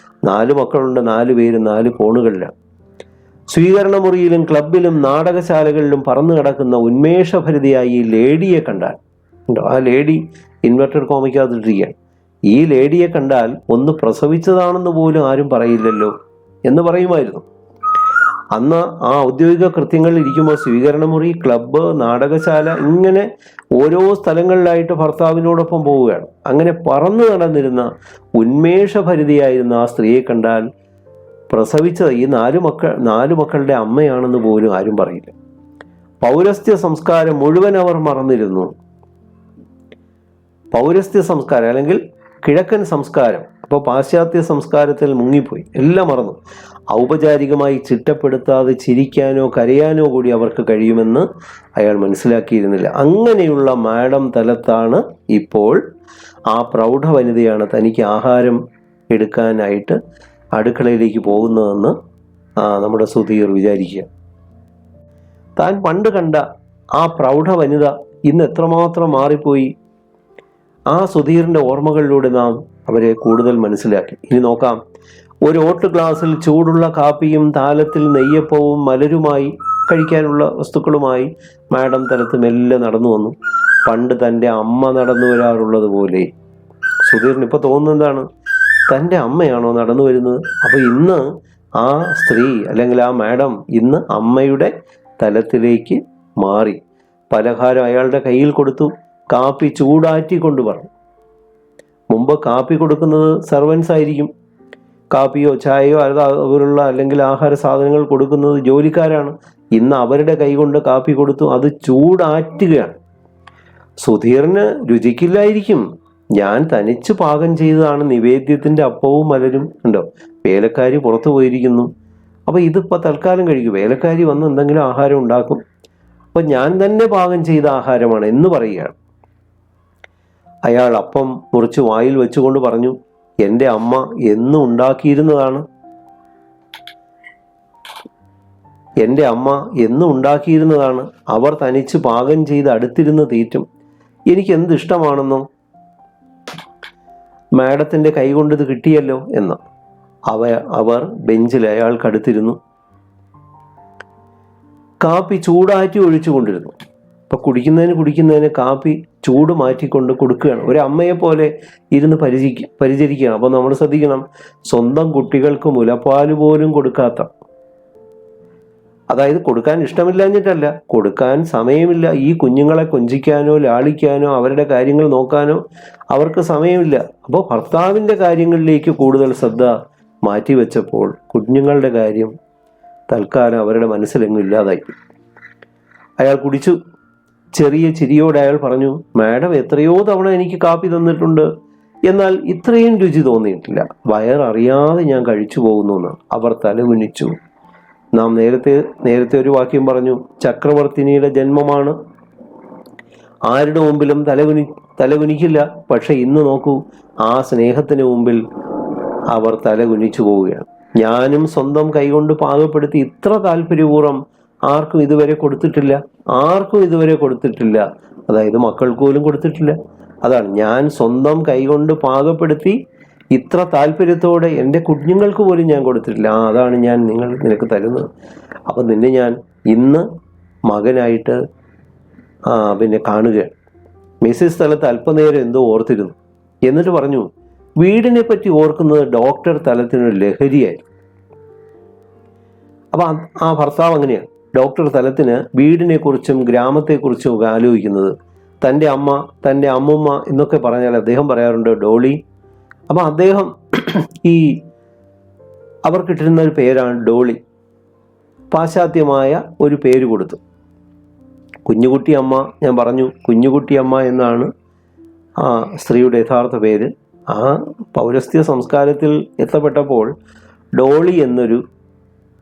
Speaker 1: 4 മക്കളുണ്ട്, 4 പേരും 4 കോണുകളിലാണ്. സ്വീകരണ മുറിയിലും ക്ലബിലും നാടകശാലകളിലും പറന്നു കിടക്കുന്ന ഉന്മേഷഭരിതയായി ഈ ലേഡിയെ കണ്ടാൽ, ആ ലേഡി ഇൻവെർട്ടഡ് കോമിക്കാതിരിക്കുകയാണ്, ഈ ലേഡിയെ കണ്ടാൽ ഒന്ന് പ്രസവിച്ചതാണെന്ന് പോലും ആരും പറയില്ലല്ലോ എന്ന് പറയുമായിരുന്നു. അന്ന് ആ ഔദ്യോഗിക കൃത്യങ്ങളിൽ ഇരിക്കുമ്പോൾ സ്വീകരണമുറി, ക്ലബ്ബ്, നാടകശാല, ഇങ്ങനെ ഓരോ സ്ഥലങ്ങളിലായിട്ട് ഭർത്താവിനോടൊപ്പം പോവുകയാണ്. അങ്ങനെ പറന്നു നടന്നിരുന്ന ഉന്മേഷഭരിതയായിരുന്ന ആ സ്ത്രീയെ കണ്ടാൽ പ്രസവിച്ചത് ഈ 4 മക്കളുടെ അമ്മയാണെന്ന് പോലും ആരും പറയില്ല. പൗരസ്ത്യ സംസ്കാരം മുഴുവൻ അവർ മറന്നിരുന്നു. പൗരസ്ത്യ സംസ്കാരം അല്ലെങ്കിൽ കിഴക്കൻ സംസ്കാരം, അപ്പോൾ പാശ്ചാത്യ സംസ്കാരത്തിൽ മുങ്ങിപ്പോയി, എല്ലാം മറന്നു. ഔപചാരികമായി ചിട്ടപ്പെടുത്താതെ ചിരിക്കാനോ കരയാനോ കൂടി അവർക്ക് കഴിയുമെന്ന് അയാൾ മനസ്സിലാക്കിയിരുന്നില്ല. അങ്ങനെയുള്ള മാഡം തലത്താണ് ഇപ്പോൾ, ആ പ്രൗഢ വനിതയാണ് തനിക്ക് ആഹാരം എടുക്കാനായിട്ട് അടുക്കളയിലേക്ക് പോകുന്നതെന്ന് നമ്മുടെ സുധീർ വിചാരിക്കുക. താൻ പണ്ട് കണ്ട ആ പ്രൗഢ വനിത ഇന്ന് എത്രമാത്രം മാറിപ്പോയി. ആ സുധീറിൻ്റെ ഓർമ്മകളിലൂടെ നാം അവരെ കൂടുതൽ മനസ്സിലാക്കി. ഇനി നോക്കാം. ഒരു ഓട്ട് ഗ്ലാസ്സിൽ ചൂടുള്ള കാപ്പിയും താലത്തിൽ നെയ്യപ്പവും മലരുമായി കഴിക്കാനുള്ള വസ്തുക്കളുമായി മാഡം തലത്ത് മെല്ലെ നടന്നു വന്നു. പണ്ട് തൻ്റെ അമ്മ നടന്നു വരാറുള്ളത് പോലെ. സുധീറിന് ഇപ്പോൾ തോന്നുന്നത് എന്താണ്? തൻ്റെ അമ്മയാണോ നടന്നു വരുന്നത്? അപ്പോൾ ഇന്ന് ആ സ്ത്രീ അല്ലെങ്കിൽ ആ മാഡം ഇന്ന് അമ്മയുടെ തലത്തിലേക്ക് മാറി. പലഹാരം അയാളുടെ കയ്യിൽ കൊടുത്തു. കാപ്പി ചൂടാറ്റി കൊണ്ടുവരണം. മുമ്പ് കാപ്പി കൊടുക്കുന്നത് സെർവൻസ് ആയിരിക്കും. കാപ്പിയോ ചായയോ അതുപോലുള്ള അല്ലെങ്കിൽ ആഹാര സാധനങ്ങൾ കൊടുക്കുന്നത് ജോലിക്കാരാണ്. ഇന്ന് അവരുടെ കൈകൊണ്ട് കാപ്പി കൊടുത്തു, അത് ചൂടാറ്റുകയാണ്. സുധീറിന് രുചിക്കില്ലായിരിക്കും, ഞാൻ തനിച്ച് പാകം ചെയ്തതാണ് നിവേദ്യത്തിന്റെ അപ്പവും മലരും. ഉണ്ടോ, വേലക്കാരി പുറത്തു പോയിരിക്കുന്നു. അപ്പൊ ഇതിപ്പോ തൽക്കാലം കഴിക്കും, വേലക്കാരി വന്ന് എന്തെങ്കിലും ആഹാരം ഉണ്ടാക്കും. അപ്പൊ ഞാൻ തന്നെ പാകം ചെയ്ത ആഹാരമാണ് എന്ന് പറയുകയാണ്. അയാൾ അപ്പം മുറിച്ച് വായിൽ വെച്ചുകൊണ്ട് പറഞ്ഞു, എൻ്റെ അമ്മ എന്നും ഉണ്ടാക്കിയിരുന്നതാണ്. എൻ്റെ അമ്മ എന്നും ഉണ്ടാക്കിയിരുന്നതാണ്. അവർ തനിച്ച് പാകം ചെയ്ത് അടുത്തിരുന്ന് തീറ്റും. എനിക്ക് എന്ത് ഇഷ്ടമാണെന്നോ. മാഡത്തിൻ്റെ കൈകൊണ്ട് ഇത് കിട്ടിയല്ലോ എന്ന്. അവർ ബെഞ്ചിൽ അയാൾക്കടുത്തിരുന്നു. കാപ്പി ചൂടാറ്റി ഒഴിച്ചുകൊണ്ടിരുന്നു. ഇപ്പൊ കുടിക്കുന്നതിന് കാപ്പി ചൂട് മാറ്റിക്കൊണ്ട് കൊടുക്കുകയാണ്. ഒരു അമ്മയെ പോലെ ഇരുന്ന് പരിചരിക്കുകയാണ്. അപ്പൊ നമ്മൾ ശ്രദ്ധിക്കണം, സ്വന്തം കുട്ടികൾക്ക് മുലപ്പാല് പോലും കൊടുക്കാത്ത, അതായത് കൊടുക്കാൻ ഇഷ്ടമില്ലാഞ്ഞിട്ടല്ല, കൊടുക്കാൻ സമയമില്ല. ഈ കുഞ്ഞുങ്ങളെ കൊഞ്ചിക്കാനോ ലാളിക്കാനോ അവരുടെ കാര്യങ്ങൾ നോക്കാനോ അവർക്ക് സമയമില്ല. അപ്പോൾ ഭർത്താവിൻ്റെ കാര്യങ്ങളിലേക്ക് കൂടുതൽ ശ്രദ്ധ മാറ്റിവെച്ചപ്പോൾ കുഞ്ഞുങ്ങളുടെ കാര്യം തൽക്കാലം അവരുടെ മനസ്സിലെങ്ങും ഇല്ലാതായി. അയാൾ കുടിച്ചു. ചെറിയ ചിരിയോടെ അയാൾ പറഞ്ഞു, മാഡം എത്രയോ തവണ എനിക്ക് കാപ്പി തന്നിട്ടുണ്ട്, എന്നാൽ ഇത്രയും രുചി തോന്നിയിട്ടില്ല. വയററിയാതെ ഞാൻ കഴിച്ചു പോകുന്നു എന്ന്. അവർ തലകുനിച്ചു. നാം നേരത്തെ ഒരു വാക്യം പറഞ്ഞു, ചക്രവർത്തിനിയുടെ ജന്മമാണ്. ആരുടെ മുമ്പിലും തലകുനിക്കില്ല. പക്ഷെ ഇന്ന് നോക്കൂ, ആ സ്നേഹത്തിന് മുമ്പിൽ അവർ തലകുനിച്ചു പോവുകയാണ്. ഞാനും സ്വന്തം കൈകൊണ്ട് പാകപ്പെടുത്തി ഇത്ര താല്പര്യപൂർവ്വം ആർക്കും ഇതുവരെ കൊടുത്തിട്ടില്ല. അതായത് മക്കൾക്ക് പോലും കൊടുത്തിട്ടില്ല. അതാണ്, ഞാൻ സ്വന്തം കൈകൊണ്ട് പാകപ്പെടുത്തി ഇത്ര താല്പര്യത്തോടെ എൻ്റെ കുഞ്ഞുങ്ങൾക്ക് പോലും ഞാൻ കൊടുത്തിട്ടില്ല. അതാണ് ഞാൻ നിനക്ക് തരുന്നത്. അപ്പം നിന്നെ ഞാൻ ഇന്ന് മകനായിട്ട് പിന്നെ കാണുകയാണ്. മിസ്സിസ് തലത്ത് അല്പനേരം എന്തോ ഓർത്തിരുന്നു. എന്നിട്ട് പറഞ്ഞു, വീടിനെ പറ്റി ഓർക്കുന്നത് ഡോക്ടർ തലത്തിനൊരു ലഹരിയായിരുന്നു. അപ്പം ആ ഭർത്താവ് അങ്ങനെയാണ്. ഡോക്ടർ തലത്തിന് വീടിനെ കുറിച്ചും ഗ്രാമത്തെക്കുറിച്ചും ഒക്കെ ആലോചിക്കുന്നത്, തൻ്റെ അമ്മ, തൻ്റെ അമ്മുമ്മ എന്നൊക്കെ പറഞ്ഞാൽ അദ്ദേഹം പറയാറുണ്ട് ഡോളി. അപ്പം അദ്ദേഹം അവർക്കിട്ടിരുന്ന ഒരു പേരാണ് ഡോളി. പാശ്ചാത്യമായ ഒരു പേര് കൊടുത്തു. കുഞ്ഞുകുട്ടി അമ്മ, ഞാൻ പറഞ്ഞു കുഞ്ഞുകുട്ടി അമ്മ എന്നാണ് ആ സ്ത്രീയുടെ യഥാർത്ഥ പേര്. ആ പൗരസ്ത്യ സംസ്കാരത്തിൽ എത്തപ്പെട്ടപ്പോൾ ഡോളി എന്നൊരു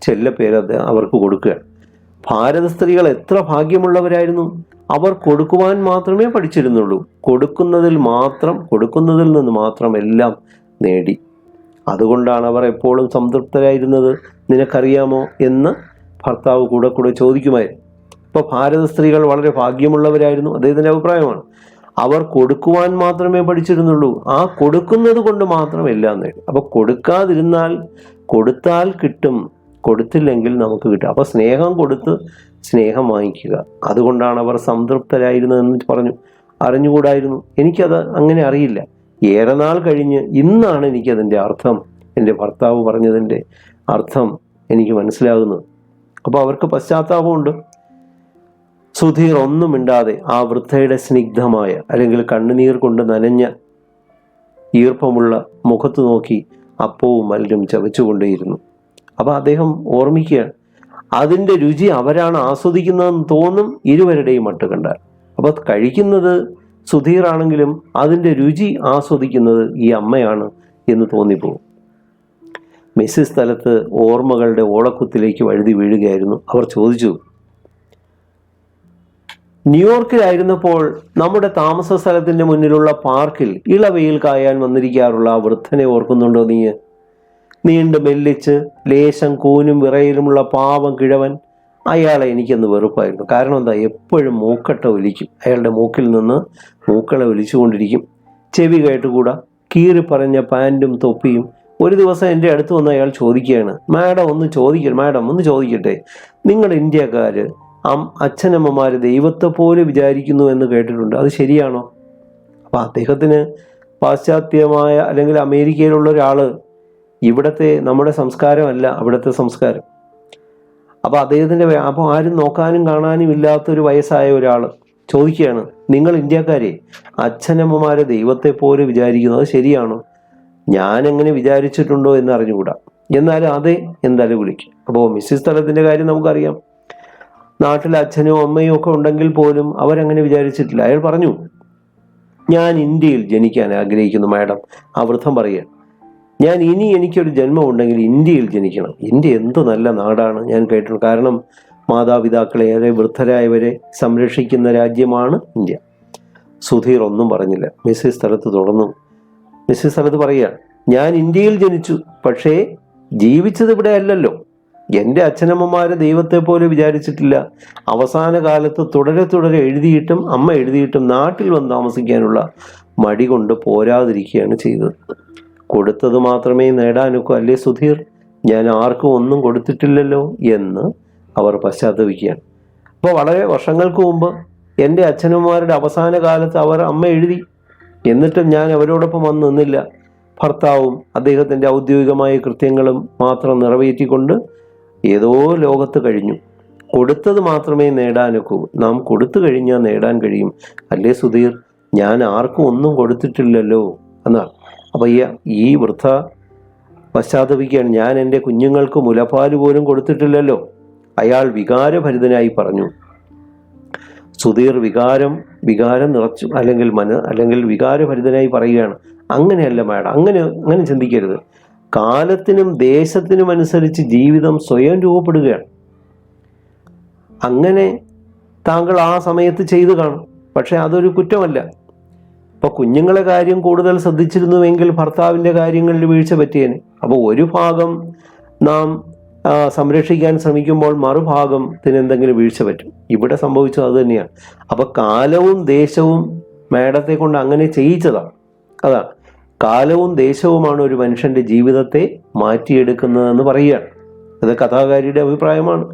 Speaker 1: ചെല്ലപ്പേര് അവർക്ക് കൊടുക്കുകയാണ്. ഭാരത സ്ത്രീകൾ എത്ര ഭാഗ്യമുള്ളവരായിരുന്നു. അവർ കൊടുക്കുവാൻ മാത്രമേ പഠിച്ചിരുന്നുള്ളൂ. കൊടുക്കുന്നതിൽ നിന്ന് മാത്രം എല്ലാം നേടി. അതുകൊണ്ടാണ് അവർ എപ്പോഴും സംതൃപ്തരായിരുന്നത്. നിനക്കറിയാമോ എന്ന് ഭർത്താവ് കൂടെ ചോദിക്കുമായിരുന്നു. ഇപ്പോൾ ഭാരത സ്ത്രീകൾ വളരെ ഭാഗ്യമുള്ളവരായിരുന്നു, അദ്ദേഹത്തിൻ്റെ അഭിപ്രായമാണ്. അവർ കൊടുക്കുവാൻ മാത്രമേ പഠിച്ചിരുന്നുള്ളൂ. ആ കൊടുക്കുന്നത് കൊണ്ട് മാത്രം എല്ലാം നേടി. അപ്പോൾ കൊടുത്താൽ കിട്ടും, കൊടുത്തില്ലെങ്കിൽ നമുക്ക് കിട്ടും. അപ്പോൾ സ്നേഹം കൊടുത്ത് സ്നേഹം വാങ്ങിക്കുക. അതുകൊണ്ടാണ് അവർ സംതൃപ്തരായിരുന്നതെന്ന് പറഞ്ഞു. അറിഞ്ഞുകൂടായിരുന്നു, എനിക്കത് അങ്ങനെ അറിയില്ല. ഏറെ നാൾ കഴിഞ്ഞ് ഇന്നാണ് എനിക്കതിൻ്റെ അർത്ഥം, എൻ്റെ ഭർത്താവ് പറഞ്ഞതിൻ്റെ അർത്ഥം എനിക്ക് മനസ്സിലാകുന്നത്. അപ്പോൾ അവർക്ക് പശ്ചാത്താപമുണ്ട്. സുധീർ ഒന്നും മിണ്ടാതെ ആ വൃദ്ധയുടെ സ്നിഗ്ധമായ, അല്ലെങ്കിൽ കണ്ണുനീർ കൊണ്ട് നനഞ്ഞ ഈർപ്പമുള്ള മുഖത്ത് നോക്കി അപ്പവും മലരും ചവച്ചുകൊണ്ടേയിരുന്നു. അപ്പോൾ അദ്ദേഹം ഓർമ്മിക്കുകയാണ്, അതിൻ്റെ രുചി അവരാണ് ആസ്വദിക്കുന്നതെന്ന് തോന്നും ഇരുവരുടെയും മട്ട് കണ്ടാൽ. അപ്പോൾ കഴിക്കുന്നത് സുധീർ ആണെങ്കിലും അതിൻ്റെ രുചി ആസ്വദിക്കുന്നത് ഈ അമ്മയാണ് എന്ന് തോന്നിപ്പോകും. മിസ്സിസ് തലത്ത് ഓർമ്മകളുടെ ഓളക്കുത്തിലേക്ക് വഴുതി വീഴുകയായിരുന്നു. അവർ ചോദിച്ചു, ന്യൂയോർക്കിലായിരുന്നപ്പോൾ നമ്മുടെ താമസ സ്ഥലത്തിൻ്റെ മുന്നിലുള്ള പാർക്കിൽ ഇളവെയിൽ കായാൻ വന്നിരിക്കാറുള്ള ആ വൃദ്ധനെ ഓർക്കുന്നുണ്ടോ നീ? നീണ്ട് മെല്ലിച്ച് ലേശം കൂനും വിറയിലുമുള്ള പാവം കിഴവൻ. അയാളെ എനിക്കൊന്ന് വെറുപ്പായിരുന്നു. കാരണം എന്താ, എപ്പോഴും മൂക്കട്ട ഒലിക്കും. അയാളുടെ മൂക്കിൽ നിന്ന് മൂക്കളെ ഒലിച്ചുകൊണ്ടിരിക്കും. ചെവി കേട്ടുകൂടാ. കീറിപ്പറഞ്ഞ പാൻറ്റും തൊപ്പിയും. ഒരു ദിവസം എൻ്റെ അടുത്ത് വന്ന് അയാൾ ചോദിക്കുകയാണ്, മാഡം ഒന്ന് ചോദിക്കട്ടെ, നിങ്ങൾ ഇന്ത്യക്കാർ അച്ഛനമ്മമാർ ദൈവത്തെ പോലെ വിചാരിക്കുന്നു എന്ന് കേട്ടിട്ടുണ്ട്, അത് ശരിയാണോ? അപ്പം അദ്ദേഹത്തിന് പാശ്ചാത്യമായ അല്ലെങ്കിൽ അമേരിക്കയിലുള്ള ഒരാൾ, നമ്മുടെ സംസ്കാരമല്ല അവിടുത്തെ സംസ്കാരം. അപ്പോൾ ആരും നോക്കാനും കാണാനും ഇല്ലാത്തൊരു വയസ്സായ ഒരാൾ ചോദിക്കുകയാണ്, നിങ്ങൾ ഇന്ത്യക്കാരെ അച്ഛനമ്മമാരെ ദൈവത്തെ പോലെ വിചാരിക്കുന്നു, അത് ശരിയാണോ? ഞാൻ എങ്ങനെ വിചാരിച്ചിട്ടുണ്ടോ എന്ന് അറിഞ്ഞുകൂടാ, എന്നാലും അതെ എന്തായാലും വിളിക്കും. അപ്പോൾ മിസ്സിസ് തലത്തിൻ്റെ കാര്യം നമുക്കറിയാം. നാട്ടിൽ അച്ഛനും അമ്മയും ഒക്കെ ഉണ്ടെങ്കിൽ പോലും അവരങ്ങനെ വിചാരിച്ചിട്ടില്ല. അയാൾ പറഞ്ഞു, ഞാൻ ഇന്ത്യയിൽ ജനിക്കാൻ ആഗ്രഹിക്കുന്നു മാഡം. ആ വൃദ്ധം പറയുക, ഞാൻ ഇനി എനിക്കൊരു ജന്മം ഉണ്ടെങ്കിൽ ഇന്ത്യയിൽ ജനിക്കണം. ഇന്ത്യ എന്ത് നല്ല നാടാണ്, ഞാൻ കേട്ടിട്ടുണ്ട്. കാരണം മാതാപിതാക്കളെ, ഏറെ വൃദ്ധരായവരെ സംരക്ഷിക്കുന്ന രാജ്യമാണ് ഇന്ത്യ. സുധീർ ഒന്നും പറഞ്ഞില്ല. മിസ്സിസ് സ്ഥലത്ത് തുടർന്നു. മിസ്സിസ് സ്ഥലത്ത് പറയുക, ഞാൻ ഇന്ത്യയിൽ ജനിച്ചു, പക്ഷേ ജീവിച്ചത് ഇവിടെ അല്ലല്ലോ. എൻ്റെ അച്ഛനമ്മമാരെ ദൈവത്തെ പോലെ വിചാരിച്ചിട്ടില്ല. അവസാന കാലത്ത് തുടരെ എഴുതിയിട്ടും അമ്മ എഴുതിയിട്ടും നാട്ടിൽ വന്ന് താമസിക്കാനുള്ള മടി കൊണ്ട് പോരാതിരിക്കുകയാണ് ചെയ്തത്. കൊടുത്തത് മാത്രമേ നേടാനൊക്കൂ അല്ലേ സുധീർ? ഞാൻ ആർക്കും ഒന്നും കൊടുത്തിട്ടില്ലല്ലോ എന്ന് അവർ പശ്ചാത്തപിക്കുകയാണ്. അപ്പോൾ വളരെ വർഷങ്ങൾക്ക് മുമ്പ് എൻ്റെ അച്ഛനമ്മമാരുടെ അവസാന കാലത്ത് അമ്മ എഴുതി, എന്നിട്ടും ഞാൻ അവരോടൊപ്പം വന്ന് നിന്നില്ല. ഭർത്താവും അദ്ദേഹത്തിൻ്റെ ഔദ്യോഗികമായ കൃത്യങ്ങളും മാത്രം നിറവേറ്റിക്കൊണ്ട് ഏതോ ലോകത്ത് കഴിഞ്ഞു. കൊടുത്തത് മാത്രമേ നേടാനൊക്കൂ. നാം കൊടുത്തു കഴിഞ്ഞാൽ നേടാൻ കഴിയും അല്ലേ സുധീർ? ഞാൻ ആർക്കും ഒന്നും കൊടുത്തിട്ടില്ലല്ലോ എന്നാണ്. അപ്പോൾ ഈ വൃദ്ധ പശ്ചാത്തപിക്കുകയാണ്, ഞാൻ എൻ്റെ കുഞ്ഞുങ്ങൾക്ക് മുലപ്പാല് പോലും കൊടുത്തിട്ടില്ലല്ലോ. അയാൾ വികാരഭരിതനായി പറഞ്ഞു. സുധീർ വികാരം നിറച്ചു, അല്ലെങ്കിൽ വികാരഭരിതനായി പറയുകയാണ്, അങ്ങനെയല്ല മാഡം, അങ്ങനെ ചിന്തിക്കരുത്. കാലത്തിനും ദേശത്തിനും അനുസരിച്ച് ജീവിതം സ്വയം രൂപപ്പെടുകയാണ്. അങ്ങനെ താങ്കൾ ആ സമയത്ത് ചെയ്തു കാണും, പക്ഷെ അതൊരു കുറ്റമല്ല. ഇപ്പൊ കുഞ്ഞുങ്ങളെ കാര്യം കൂടുതൽ ശ്രദ്ധിച്ചിരുന്നുവെങ്കിൽ ഭർത്താവിൻ്റെ കാര്യങ്ങളിൽ വീഴ്ച പറ്റിയേനെ. അപ്പോൾ ഒരു ഭാഗം നാം സംരക്ഷിക്കാൻ ശ്രമിക്കുമ്പോൾ മറുഭാഗത്തിന് എന്തെങ്കിലും വീഴ്ച പറ്റും. ഇവിടെ സംഭവിച്ചത് അത് തന്നെയാണ്. അപ്പൊ കാലവും ദേശവും മാഡത്തെ കൊണ്ട് അങ്ങനെ ചെയ്യിച്ചതാണ്. അതാണ്, കാലവും ദേശവുമാണ് ഒരു മനുഷ്യന്റെ ജീവിതത്തെ മാറ്റിയെടുക്കുന്നതെന്ന് പറയുകയാണ്. അത് കഥാകാരിയുടെ അഭിപ്രായമാണ്.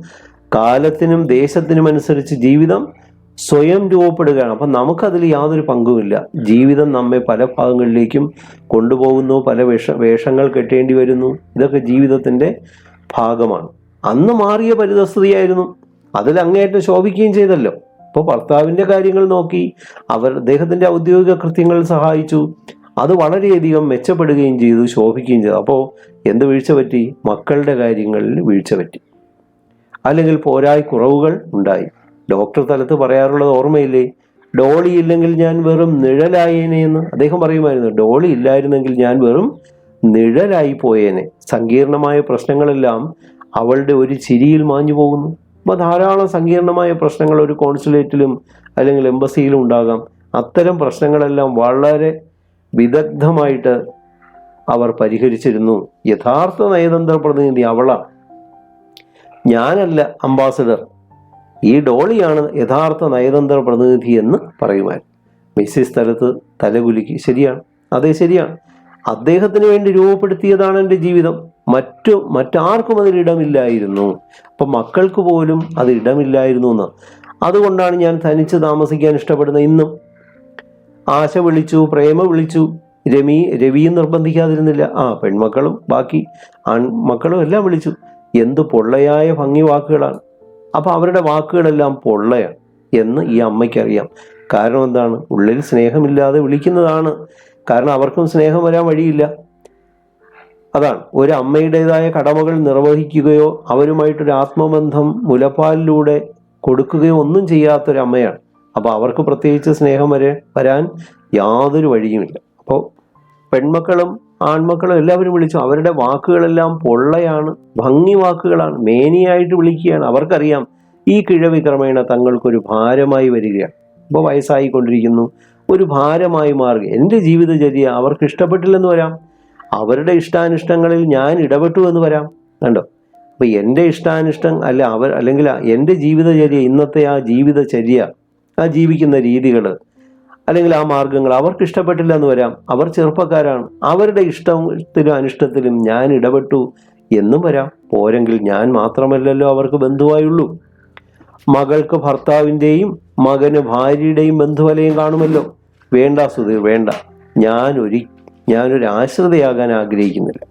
Speaker 1: കാലത്തിനും ദേശത്തിനും അനുസരിച്ച് ജീവിതം സ്വയം രൂപപ്പെടുകയാണ്. അപ്പം നമുക്കതിൽ യാതൊരു പങ്കുമില്ല. ജീവിതം നമ്മെ പല ഭാഗങ്ങളിലേക്കും കൊണ്ടുപോകുന്നു, പല വേഷങ്ങൾ കെട്ടേണ്ടി വരുന്നു. ഇതൊക്കെ ജീവിതത്തിൻ്റെ ഭാഗമാണ്. അന്ന് മാറിയ പരിതസ്ഥിതിയായിരുന്നു, അതിൽ അങ്ങേയറ്റം ശോഭിക്കുകയും ചെയ്തല്ലോ. ഇപ്പോൾ ഭർത്താവിൻ്റെ കാര്യങ്ങൾ നോക്കി അദ്ദേഹത്തിൻ്റെ ഔദ്യോഗിക കൃത്യങ്ങൾ സഹായിച്ചു, അത് വളരെയധികം മെച്ചപ്പെടുകയും ചെയ്തു, ശോഭിക്കുകയും ചെയ്തു. അപ്പോൾ എന്ത് വീഴ്ച പറ്റി? മക്കളുടെ കാര്യങ്ങളിൽ വീഴ്ച പറ്റി, അല്ലെങ്കിൽ കുറവുകൾ ഉണ്ടായി. ഡോക്ടർ തലത്ത് പറയാറുള്ളത് ഓർമ്മയില്ലേ? ഡോളി ഇല്ലെങ്കിൽ ഞാൻ വെറും നിഴലായേനെ എന്ന് അദ്ദേഹം പറയുമായിരുന്നു. ഡോളി ഇല്ലായിരുന്നെങ്കിൽ ഞാൻ വെറും നിഴലായി പോയേനെ. സങ്കീർണമായ പ്രശ്നങ്ങളെല്ലാം അവളുടെ ഒരു ചിരിയിൽ മാഞ്ഞു പോകുന്നു. അപ്പോൾ ധാരാളം സങ്കീർണമായ പ്രശ്നങ്ങൾ ഒരു കോൺസുലേറ്റിലും അല്ലെങ്കിൽ എംബസിയിലും ഉണ്ടാകാം. അത്തരം പ്രശ്നങ്ങളെല്ലാം വളരെ വിദഗ്ധമായിട്ട് അവർ പരിഹരിച്ചിരുന്നു. യഥാർത്ഥ നയതന്ത്ര പ്രതിനിധി അവളാണ്, ഞാനല്ല അംബാസഡർ. ഈ ഡോളിയാണ് യഥാർത്ഥ നയതന്ത്ര പ്രതിനിധി എന്ന് പറയുമായിരുന്നു. മിസ്സിസ് സ്ഥലത്ത് തലകുലുക്കി. ശരിയാണ്, അതേ ശരിയാണ്. അദ്ദേഹത്തിന് വേണ്ടി രൂപപ്പെടുത്തിയതാണ് എൻ്റെ ജീവിതം. മറ്റാർക്കും അതിലിടമില്ലായിരുന്നു. അപ്പം മക്കൾക്ക് പോലും അത് ഇടമില്ലായിരുന്നു എന്ന്. അതുകൊണ്ടാണ് ഞാൻ തനിച്ച് താമസിക്കാൻ ഇഷ്ടപ്പെടുന്നത്. ഇന്നും ആശ വിളിച്ചു, പ്രേമ വിളിച്ചു, രവിയും നിർബന്ധിക്കാതിരുന്നില്ല. പെൺമക്കളും ബാക്കി ആൺമക്കളും എല്ലാം വിളിച്ചു. എന്ത് പൊള്ളയായ ഭംഗി വാക്കുകളാണ്. അപ്പം അവരുടെ വാക്കുകളെല്ലാം പൊള്ളയാണ് എന്ന് ഈ അമ്മയ്ക്കറിയാം. കാരണം എന്താണ്? ഉള്ളിൽ സ്നേഹമില്ലാതെ വിളിക്കുന്നതാണ്. കാരണം അവർക്കും സ്നേഹം വരാൻ വഴിയില്ല. അതാണ്, ഒരു അമ്മയുടേതായ കടമകൾ നിർവഹിക്കുകയോ അവരുമായിട്ടൊരു ആത്മബന്ധം മുലപ്പാലിലൂടെ കൊടുക്കുകയോ ഒന്നും ചെയ്യാത്തൊരമ്മയാണ്. അപ്പോൾ അവർക്ക് പ്രത്യേകിച്ച് സ്നേഹം വരാൻ യാതൊരു വഴിയുമില്ല. അപ്പോൾ പെൺമക്കളും ആൺമക്കളും എല്ലാവരും വിളിച്ചു. അവരുടെ വാക്കുകളെല്ലാം പൊള്ളയാണ്, ഭംഗി വാക്കുകളാണ്, മേനിയായിട്ട് വിളിക്കുകയാണ്. അവർക്കറിയാം ഈ കിഴവി ക്രമേണ തങ്ങൾക്കൊരു ഭാരമായി വരികയാണ്. ഇപ്പോൾ വയസ്സായിക്കൊണ്ടിരിക്കുന്നു, ഒരു ഭാരമായി മാറുക. എൻ്റെ ജീവിതചര്യ അവർക്ക് ഇഷ്ടപ്പെട്ടില്ലെന്ന് വരാം, അവരുടെ ഇഷ്ടാനിഷ്ടങ്ങളിൽ ഞാൻ ഇടപെട്ടു എന്ന് വരാം. കണ്ടോ? അപ്പോൾ എൻ്റെ ഇഷ്ടാനിഷ്ടം അല്ലെങ്കിൽ എൻ്റെ ജീവിതചര്യ, ഇന്നത്തെ ആ ജീവിതചര്യ, ആ ജീവിക്കുന്ന രീതികൾ അല്ലെങ്കിൽ ആ മാർഗങ്ങൾ അവർക്ക് ഇഷ്ടപ്പെട്ടില്ല എന്ന് വരാം. അവർ ചെറുപ്പക്കാരാണ്, അവരുടെ ഇഷ്ടത്തിലും അനിഷ്ടത്തിലും ഞാൻ ഇടപെട്ടു എന്നും വരാം. പോരെങ്കിൽ ഞാൻ മാത്രമല്ലല്ലോ അവർക്ക് ബന്ധുവായുള്ളൂ. മകൾക്ക് ഭർത്താവിൻ്റെയും മകന് ഭാര്യയുടെയും ബന്ധുവലയും കാണുമല്ലോ. വേണ്ട സുധീർ, വേണ്ട. ഞാനൊരു ആശ്രിതയാകാൻ ആഗ്രഹിക്കുന്നില്ല.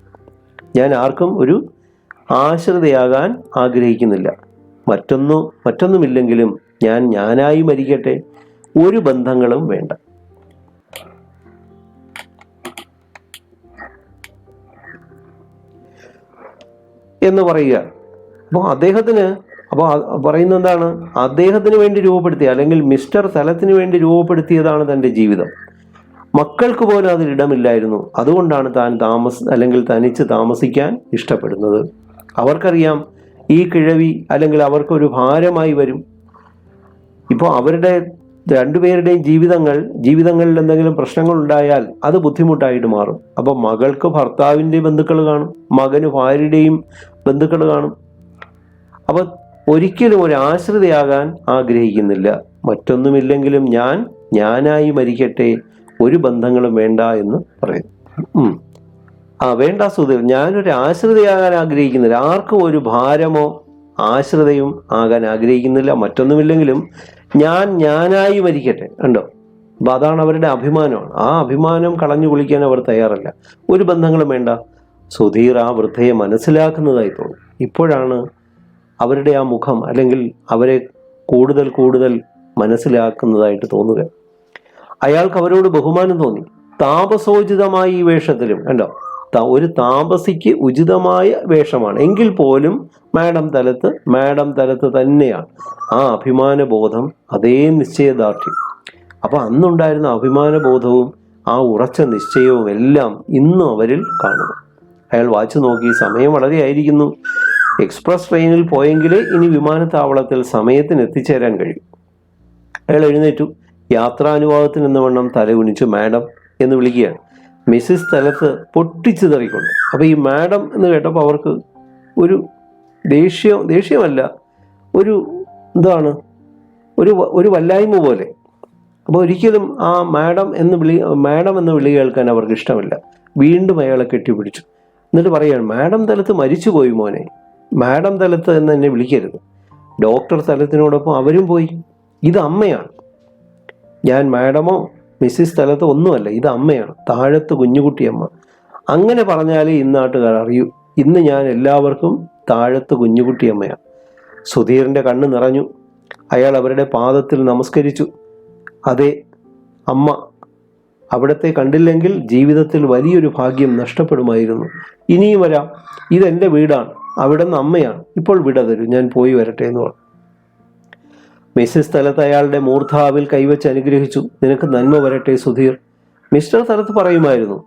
Speaker 1: ഞാൻ ആർക്കും ഒരു ആശ്രിതയാകാൻ ആഗ്രഹിക്കുന്നില്ല. മറ്റൊന്നുമില്ലെങ്കിലും ഞാനായി മരിക്കട്ടെ. ഒരു ബന്ധങ്ങളും വേണ്ട എന്ന് പറയുക. അപ്പോൾ പറയുന്നത് എന്താണ്? അദ്ദേഹത്തിന് വേണ്ടി രൂപപ്പെടുത്തിയ അല്ലെങ്കിൽ മിസ്റ്റർ തലത്തിന് വേണ്ടി രൂപപ്പെടുത്തിയതാണ് തൻ്റെ ജീവിതം. മക്കൾക്ക് പോലും അതിലിടമില്ലായിരുന്നു. അതുകൊണ്ടാണ് താൻ അല്ലെങ്കിൽ തനിച്ച് താമസിക്കാൻ ഇഷ്ടപ്പെടുന്നത്. അവർക്കറിയാം ഈ കിഴവി അല്ലെങ്കിൽ അവർക്കൊരു ഭാരമായി വരും. ഇപ്പോൾ അവരുടെ രണ്ടുപേരുടെയും ജീവിതങ്ങളിൽ എന്തെങ്കിലും പ്രശ്നങ്ങൾ ഉണ്ടായാൽ അത് ബുദ്ധിമുട്ടായിട്ട് മാറും. അപ്പം മകൾക്ക് ഭർത്താവിൻ്റെ ബന്ധുക്കൾ കാണും, മകന് ഭാര്യയുടെയും ബന്ധുക്കൾ കാണും. അപ്പം ഒരിക്കലും ഒരു ആശ്രിതയാകാൻ ആഗ്രഹിക്കുന്നില്ല. മറ്റൊന്നുമില്ലെങ്കിലും ഞാനായി മരിക്കട്ടെ, ഒരു ബന്ധങ്ങളും വേണ്ട എന്ന് പറയും. വേണ്ട സുധീർ, ഞാനൊരു ആശ്രിതയാകാൻ ആഗ്രഹിക്കുന്നില്ല, ആർക്കും ഒരു ഭാരമോ ആശ്രിതയും ആകാൻ ആഗ്രഹിക്കുന്നില്ല. മറ്റൊന്നുമില്ലെങ്കിലും ഞാനായി മരിക്കട്ടെ. കണ്ടോ? അപ്പം അതാണ് അവരുടെ അഭിമാനമാണ്. ആ അഭിമാനം കളഞ്ഞു കുളിക്കാൻ അവർ തയ്യാറല്ല. ഒരു ബന്ധങ്ങളും വേണ്ട. സുധീർ ആ വൃദ്ധയെ മനസ്സിലാക്കുന്നതായി തോന്നി. ഇപ്പോഴാണ് അവരുടെ ആ മുഖം അല്ലെങ്കിൽ അവരെ കൂടുതൽ മനസ്സിലാക്കുന്നതായിട്ട് തോന്നുക. അയാൾക്ക് അവരോട് ബഹുമാനം തോന്നി. താപസോചിതമായ ഈ വേഷത്തിലും, കണ്ടോ, ഒരു താപസിക്ക് ഉചിതമായ വേഷമാണ് എങ്കിൽ പോലും മാഡം തലത്ത് തന്നെയാണ്. ആ അഭിമാനബോധം, അതേ നിശ്ചയദാർഢ്യം. അപ്പൊ അന്നുണ്ടായിരുന്ന അഭിമാനബോധവും ആ ഉറച്ച നിശ്ചയവും എല്ലാം ഇന്നും അവരിൽ കാണുന്നു. അയാൾ വാച്ച് നോക്കി. സമയം വളരെ ആയിരിക്കുന്നു. എക്സ്പ്രസ് ട്രെയിനിൽ പോയെങ്കിലേ ഇനി വിമാനത്താവളത്തിൽ സമയത്തിന് എത്തിച്ചേരാൻ കഴിയും. അയാൾ എഴുന്നേറ്റു. യാത്രാനുവാദത്തിന് എന്ന വണ്ണം തല കുനിച്ചു മാഡം എന്ന് വിളിക്കുകയാണ്. മിസ്സിസ് തലത്ത് പൊട്ടിച്ചു തെറിക്കൊണ്ട്. അപ്പോൾ ഈ മാഡം എന്ന് കേട്ടപ്പോൾ അവർക്ക് ഒരു ദേഷ്യമല്ല, എന്താണ് ഒരു വല്ലായ്മ പോലെ. അപ്പോൾ ഒരിക്കലും ആ മാഡം എന്ന് വിളി കേൾക്കാൻ അവർക്ക് ഇഷ്ടമില്ല. വീണ്ടും അയാളെ കെട്ടിപ്പിടിച്ചു. എന്നിട്ട് പറയുകയാണ്, മാഡം തലത്ത് മരിച്ചുപോയി മോനെ, മാഡം തലത്ത് എന്ന് എന്നെ വിളിക്കരുത്. ഡോക്ടർ തലത്തിനോടൊപ്പം അവരും പോയി. ഇത് അമ്മയാണ്, ഞാൻ മാഡമോ മിസ്സിസ് തലത്ത് ഒന്നുമല്ല, ഇത് അമ്മയാണ്, താഴത്ത് കുഞ്ഞുകുട്ടിയമ്മ. അങ്ങനെ പറഞ്ഞാലേ ഇന്നാട്ടുകാർ അറിയൂ, ഇന്ന് ഞാൻ എല്ലാവർക്കും താഴത്ത് കുഞ്ഞുകുട്ടിയമ്മയാണ്. സുധീറിൻ്റെ കണ്ണ് നിറഞ്ഞു. അയാൾ അവരുടെ പാദത്തിൽ നമസ്കരിച്ചു. അതെ അമ്മ, അവിടത്തെ കണ്ടില്ലെങ്കിൽ ജീവിതത്തിൽ വലിയൊരു ഭാഗ്യം നഷ്ടപ്പെടുമായിരുന്നു. ഇനിയും വരാം, ഇതെൻ്റെ വീടാണ്, അവിടെ നിന്ന് അമ്മയാണ്, ഇപ്പോൾ വിട തരൂ, ഞാൻ പോയി വരട്ടെ എന്ന് പറഞ്ഞു. മിസ്സിസ് തലത്ത് അയാളുടെ മൂർധാവിൽ കൈവച്ച് അനുഗ്രഹിച്ചു. നിനക്ക് നന്മ വരട്ടെ സുധീർ. മിസ്റ്റർ തലത്ത് പറയുമായിരുന്നു,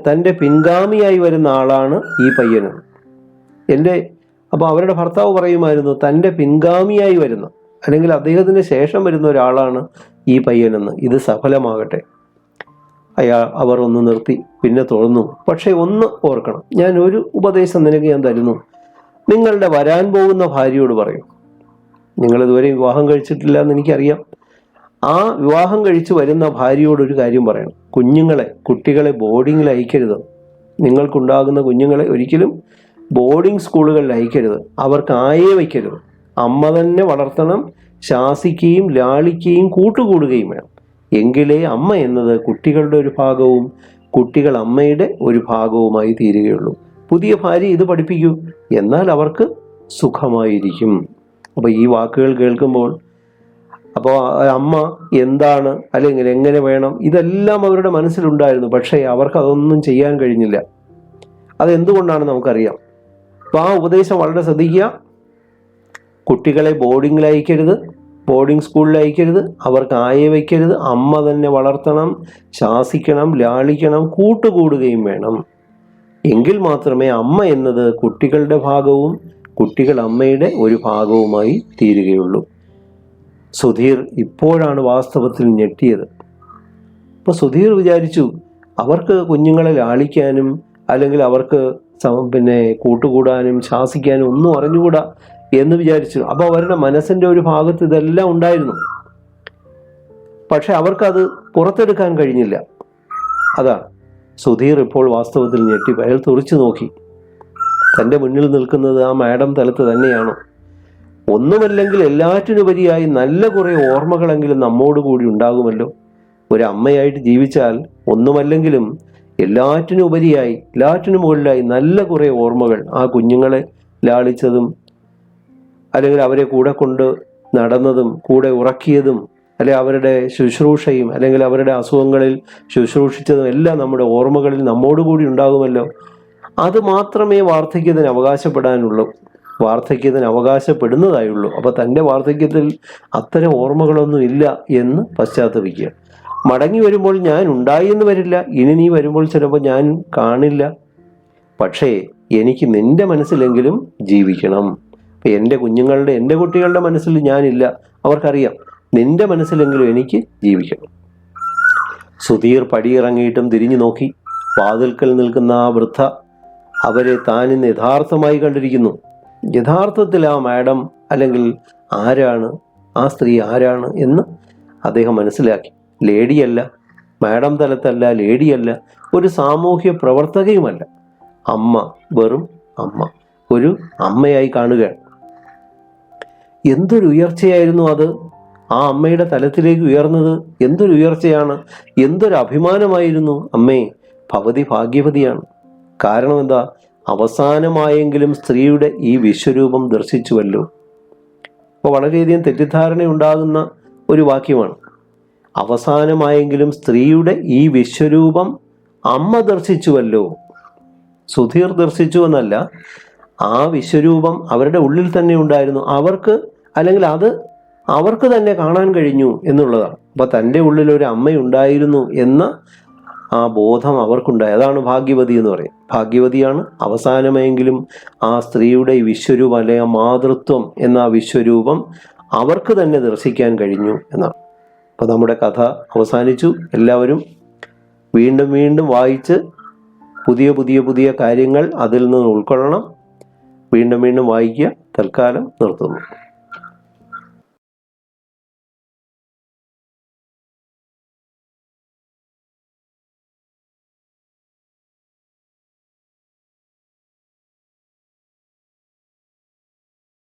Speaker 1: തൻ്റെ പിൻഗാമിയായി വരുന്ന ആളാണ് ഈ പയ്യനെന്ന്. അപ്പോൾ അവരുടെ ഭർത്താവ് പറയുമായിരുന്നു, തൻ്റെ പിൻഗാമിയായി വരുന്ന അല്ലെങ്കിൽ അദ്ദേഹത്തിന് ശേഷം വരുന്ന ഒരാളാണ് ഈ പയ്യനെന്ന്. ഇത് സഫലമാകട്ടെ. അവർ ഒന്ന് നിർത്തി, പിന്നെ തുറന്നു. പക്ഷേ ഒന്ന് ഓർക്കണം, ഞാൻ ഒരു ഉപദേശം നിനക്ക് ഞാൻ തരുന്നു. നിങ്ങളുടെ വരാൻ പോകുന്ന ഭാര്യയോട് പറയും, നിങ്ങളിതുവരെ വിവാഹം കഴിച്ചിട്ടില്ല എന്ന് എനിക്കറിയാം. ആ വിവാഹം കഴിച്ച് വരുന്ന ഭാര്യയോടൊരു കാര്യം പറയണം, കുട്ടികളെ ബോർഡിങ്ങിൽ അയക്കരുത്. നിങ്ങൾക്കുണ്ടാകുന്ന കുഞ്ഞുങ്ങളെ ഒരിക്കലും ബോർഡിംഗ് സ്കൂളുകളിൽ അയക്കരുത്. അവർക്ക് ആയേ വയ്ക്കരുത്. അമ്മ തന്നെ വളർത്തണം, ശാസിക്കുകയും ലാളിക്കുകയും കൂട്ടുകൂടുകയും വേണം. എങ്കിലേ അമ്മ എന്നത് കുട്ടികളുടെ ഒരു ഭാഗവും കുട്ടികൾ അമ്മയുടെ ഒരു ഭാഗവുമായി തീരുകയുള്ളൂ. പുതിയ ഭാര്യ ഇത് പഠിപ്പിക്കൂ, എന്നാൽ അവർക്ക് സുഖമായിരിക്കും. അപ്പോൾ ഈ വാക്കുകൾ കേൾക്കുമ്പോൾ അപ്പോൾ അമ്മ എന്താണ് അല്ലെങ്കിൽ എങ്ങനെ വേണം, ഇതെല്ലാം അവരുടെ മനസ്സിലുണ്ടായിരുന്നു. പക്ഷേ അവർക്ക് അതൊന്നും ചെയ്യാൻ കഴിഞ്ഞില്ല. അതെന്തുകൊണ്ടാണ് നമുക്കറിയാം. അപ്പോൾ ആ ഉപദേശം വളരെ ശ്രദ്ധിക്കുക. കുട്ടികളെ ബോർഡിങ്ങിൽ അയക്കരുത്, ബോർഡിംഗ് സ്കൂളിൽ അയക്കരുത്, അവർക്ക് ആയെ വയ്ക്കരുത്. അമ്മ തന്നെ വളർത്തണം, ശാസിക്കണം, ലാളിക്കണം, കൂട്ടുകൂടുകയും വേണം. എങ്കിൽ മാത്രമേ അമ്മ എന്നത് കുട്ടികളുടെ ഭാഗവും കുട്ടികൾ അമ്മയുടെ ഒരു ഭാഗവുമായി തീരുകയുള്ളൂ. സുധീർ ഇപ്പോഴാണ് വാസ്തവത്തിൽ ഞെട്ടിയത്. അപ്പോൾ സുധീർ വിചാരിച്ചു, അവർക്ക് കുഞ്ഞുങ്ങളെ ലാളിക്കാനും അല്ലെങ്കിൽ അവർക്ക് കൂട്ടുകൂടാനും ശാസിക്കാനും ഒന്നും അറിഞ്ഞുകൂടാ എന്ന് വിചാരിച്ചു. അപ്പോൾ അവരുടെ മനസ്സിൻ്റെ ഒരു ഭാഗത്ത് ഇതെല്ലാം ഉണ്ടായിരുന്നു. പക്ഷെ അവർക്കത് പുറത്തെടുക്കാൻ കഴിഞ്ഞില്ല. അതാണ് സുധീർ ഇപ്പോൾ വാസ്തവത്തിൽ ഞെട്ടി. അയാൾ തുറിച്ചു നോക്കി. തൻ്റെ മുന്നിൽ നിൽക്കുന്നത് ആ മാഡം തലത്ത് തന്നെയാണോ? ഒന്നുമല്ലെങ്കിൽ എല്ലാറ്റിനുപരിയായി നല്ല കുറേ ഓർമ്മകളെങ്കിലും നമ്മോട് കൂടി ഉണ്ടാകുമല്ലോ. ഒരു അമ്മയായിട്ട് ജീവിച്ചാൽ ഒന്നുമല്ലെങ്കിലും എല്ലാറ്റിനും മുകളിലായി നല്ല കുറേ ഓർമ്മകൾ, ആ കുഞ്ഞുങ്ങളെ ലാളിച്ചതും അല്ലെങ്കിൽ അവരെ കൂടെ കൊണ്ട് നടന്നതും കൂടെ ഉറക്കിയതും അല്ലെങ്കിൽ അവരുടെ ശുശ്രൂഷയും അല്ലെങ്കിൽ അവരുടെ അസുഖങ്ങളിൽ ശുശ്രൂഷിച്ചതും എല്ലാം നമ്മുടെ ഓർമ്മകളിൽ നമ്മോടുകൂടി ഉണ്ടാകുമല്ലോ. അത് മാത്രമേ വാർദ്ധക്യത്തിന് അവകാശപ്പെടുന്നതായുള്ളൂ. അപ്പോൾ തൻ്റെ വാർദ്ധക്യത്തിൽ അത്തരം ഓർമ്മകളൊന്നും ഇല്ല എന്ന് പശ്ചാത്തപിക്കുക. മടങ്ങി വരുമ്പോൾ ഞാൻ ഉണ്ടായി എന്ന് വരില്ല, ഇനി നീ വരുമ്പോൾ ചിലപ്പോൾ ഞാൻ കാണില്ല. പക്ഷേ എനിക്ക് നിന്റെ മനസ്സിലെങ്കിലും ജീവിക്കണം. എൻ്റെ കുഞ്ഞുങ്ങളുടെ, എൻ്റെ കുട്ടികളുടെ മനസ്സിൽ ഞാനില്ല, അവർക്കറിയാം. നിന്റെ മനസ്സിലെങ്കിലും എനിക്ക് ജീവിക്കണം. സുധീർ പടിയിറങ്ങിയിട്ടും തിരിഞ്ഞു നോക്കി. വാതിൽക്കൽ നിൽക്കുന്ന ആ വൃദ്ധ അവരെ താനിന്ന് യഥാർത്ഥമായി കണ്ടിരിക്കുന്നു. യഥാർത്ഥത്തിൽ ആ മാഡം അല്ലെങ്കിൽ ആരാണ്, ആ സ്ത്രീ ആരാണ് എന്ന് അദ്ദേഹം മനസ്സിലാക്കി. ലേഡിയല്ല, മാഡം തലത്തല്ല, ലേഡിയല്ല, ഒരു സാമൂഹ്യ പ്രവർത്തകയുമല്ല. അമ്മ, വെറും അമ്മ, ഒരു അമ്മയായി കാണുകയാണ്. എന്തൊരു ഉയർച്ചയായിരുന്നു അത്! ആ അമ്മയുടെ തലത്തിലേക്ക് ഉയർന്നത് എന്തൊരു ഉയർച്ചയാണ്, എന്തൊരു അഭിമാനമായിരുന്നു. അമ്മേ, ഭവതി ഭാഗ്യവതിയാണ്. കാരണം എന്താ? അവസാനമായെങ്കിലും സ്ത്രീയുടെ ഈ വിശ്വരൂപം ദർശിച്ചുവല്ലോ. അപ്പോൾ വളരെയധികം തെറ്റിദ്ധാരണ ഉണ്ടാകുന്ന ഒരു വാക്യമാണ്. അവസാനമായെങ്കിലും സ്ത്രീയുടെ ഈ വിശ്വരൂപം അമ്മ ദർശിച്ചുവല്ലോ. സുധീർ ദർശിച്ചു എന്നല്ല, ആ വിശ്വരൂപം അവരുടെ ഉള്ളിൽ തന്നെ ഉണ്ടായിരുന്നു. അവർക്ക്, അല്ലെങ്കിൽ അത് അവർക്ക് തന്നെ കാണാൻ കഴിഞ്ഞു എന്നുള്ളതാണ്. അപ്പോൾ തൻ്റെ ഉള്ളിൽ ഒരു അമ്മയുണ്ടായിരുന്നു എന്ന ആ ബോധം അവർക്കുണ്ടായി. അതാണ് ഭാഗ്യവതി എന്ന് പറയും. ഭാഗ്യവതിയാണ്. അവസാനമെങ്കിലും ആ സ്ത്രീയുടെ ഈ വിശ്വരൂപം, അല്ലെങ്കിൽ മാതൃത്വം എന്ന ആ വിശ്വരൂപം അവർക്ക് തന്നെ ദർശിക്കാൻ കഴിഞ്ഞു എന്നാണ്. അപ്പോൾ നമ്മുടെ കഥ അവസാനിച്ചു. എല്ലാവരും വീണ്ടും വീണ്ടും വായിച്ച് പുതിയ പുതിയ പുതിയ കാര്യങ്ങൾ അതിൽ നിന്ന് ഉൾക്കൊള്ളണം. വീണ്ടും വീണ്ടും വായിക്കുക. തൽക്കാലം നിർത്തുന്നു.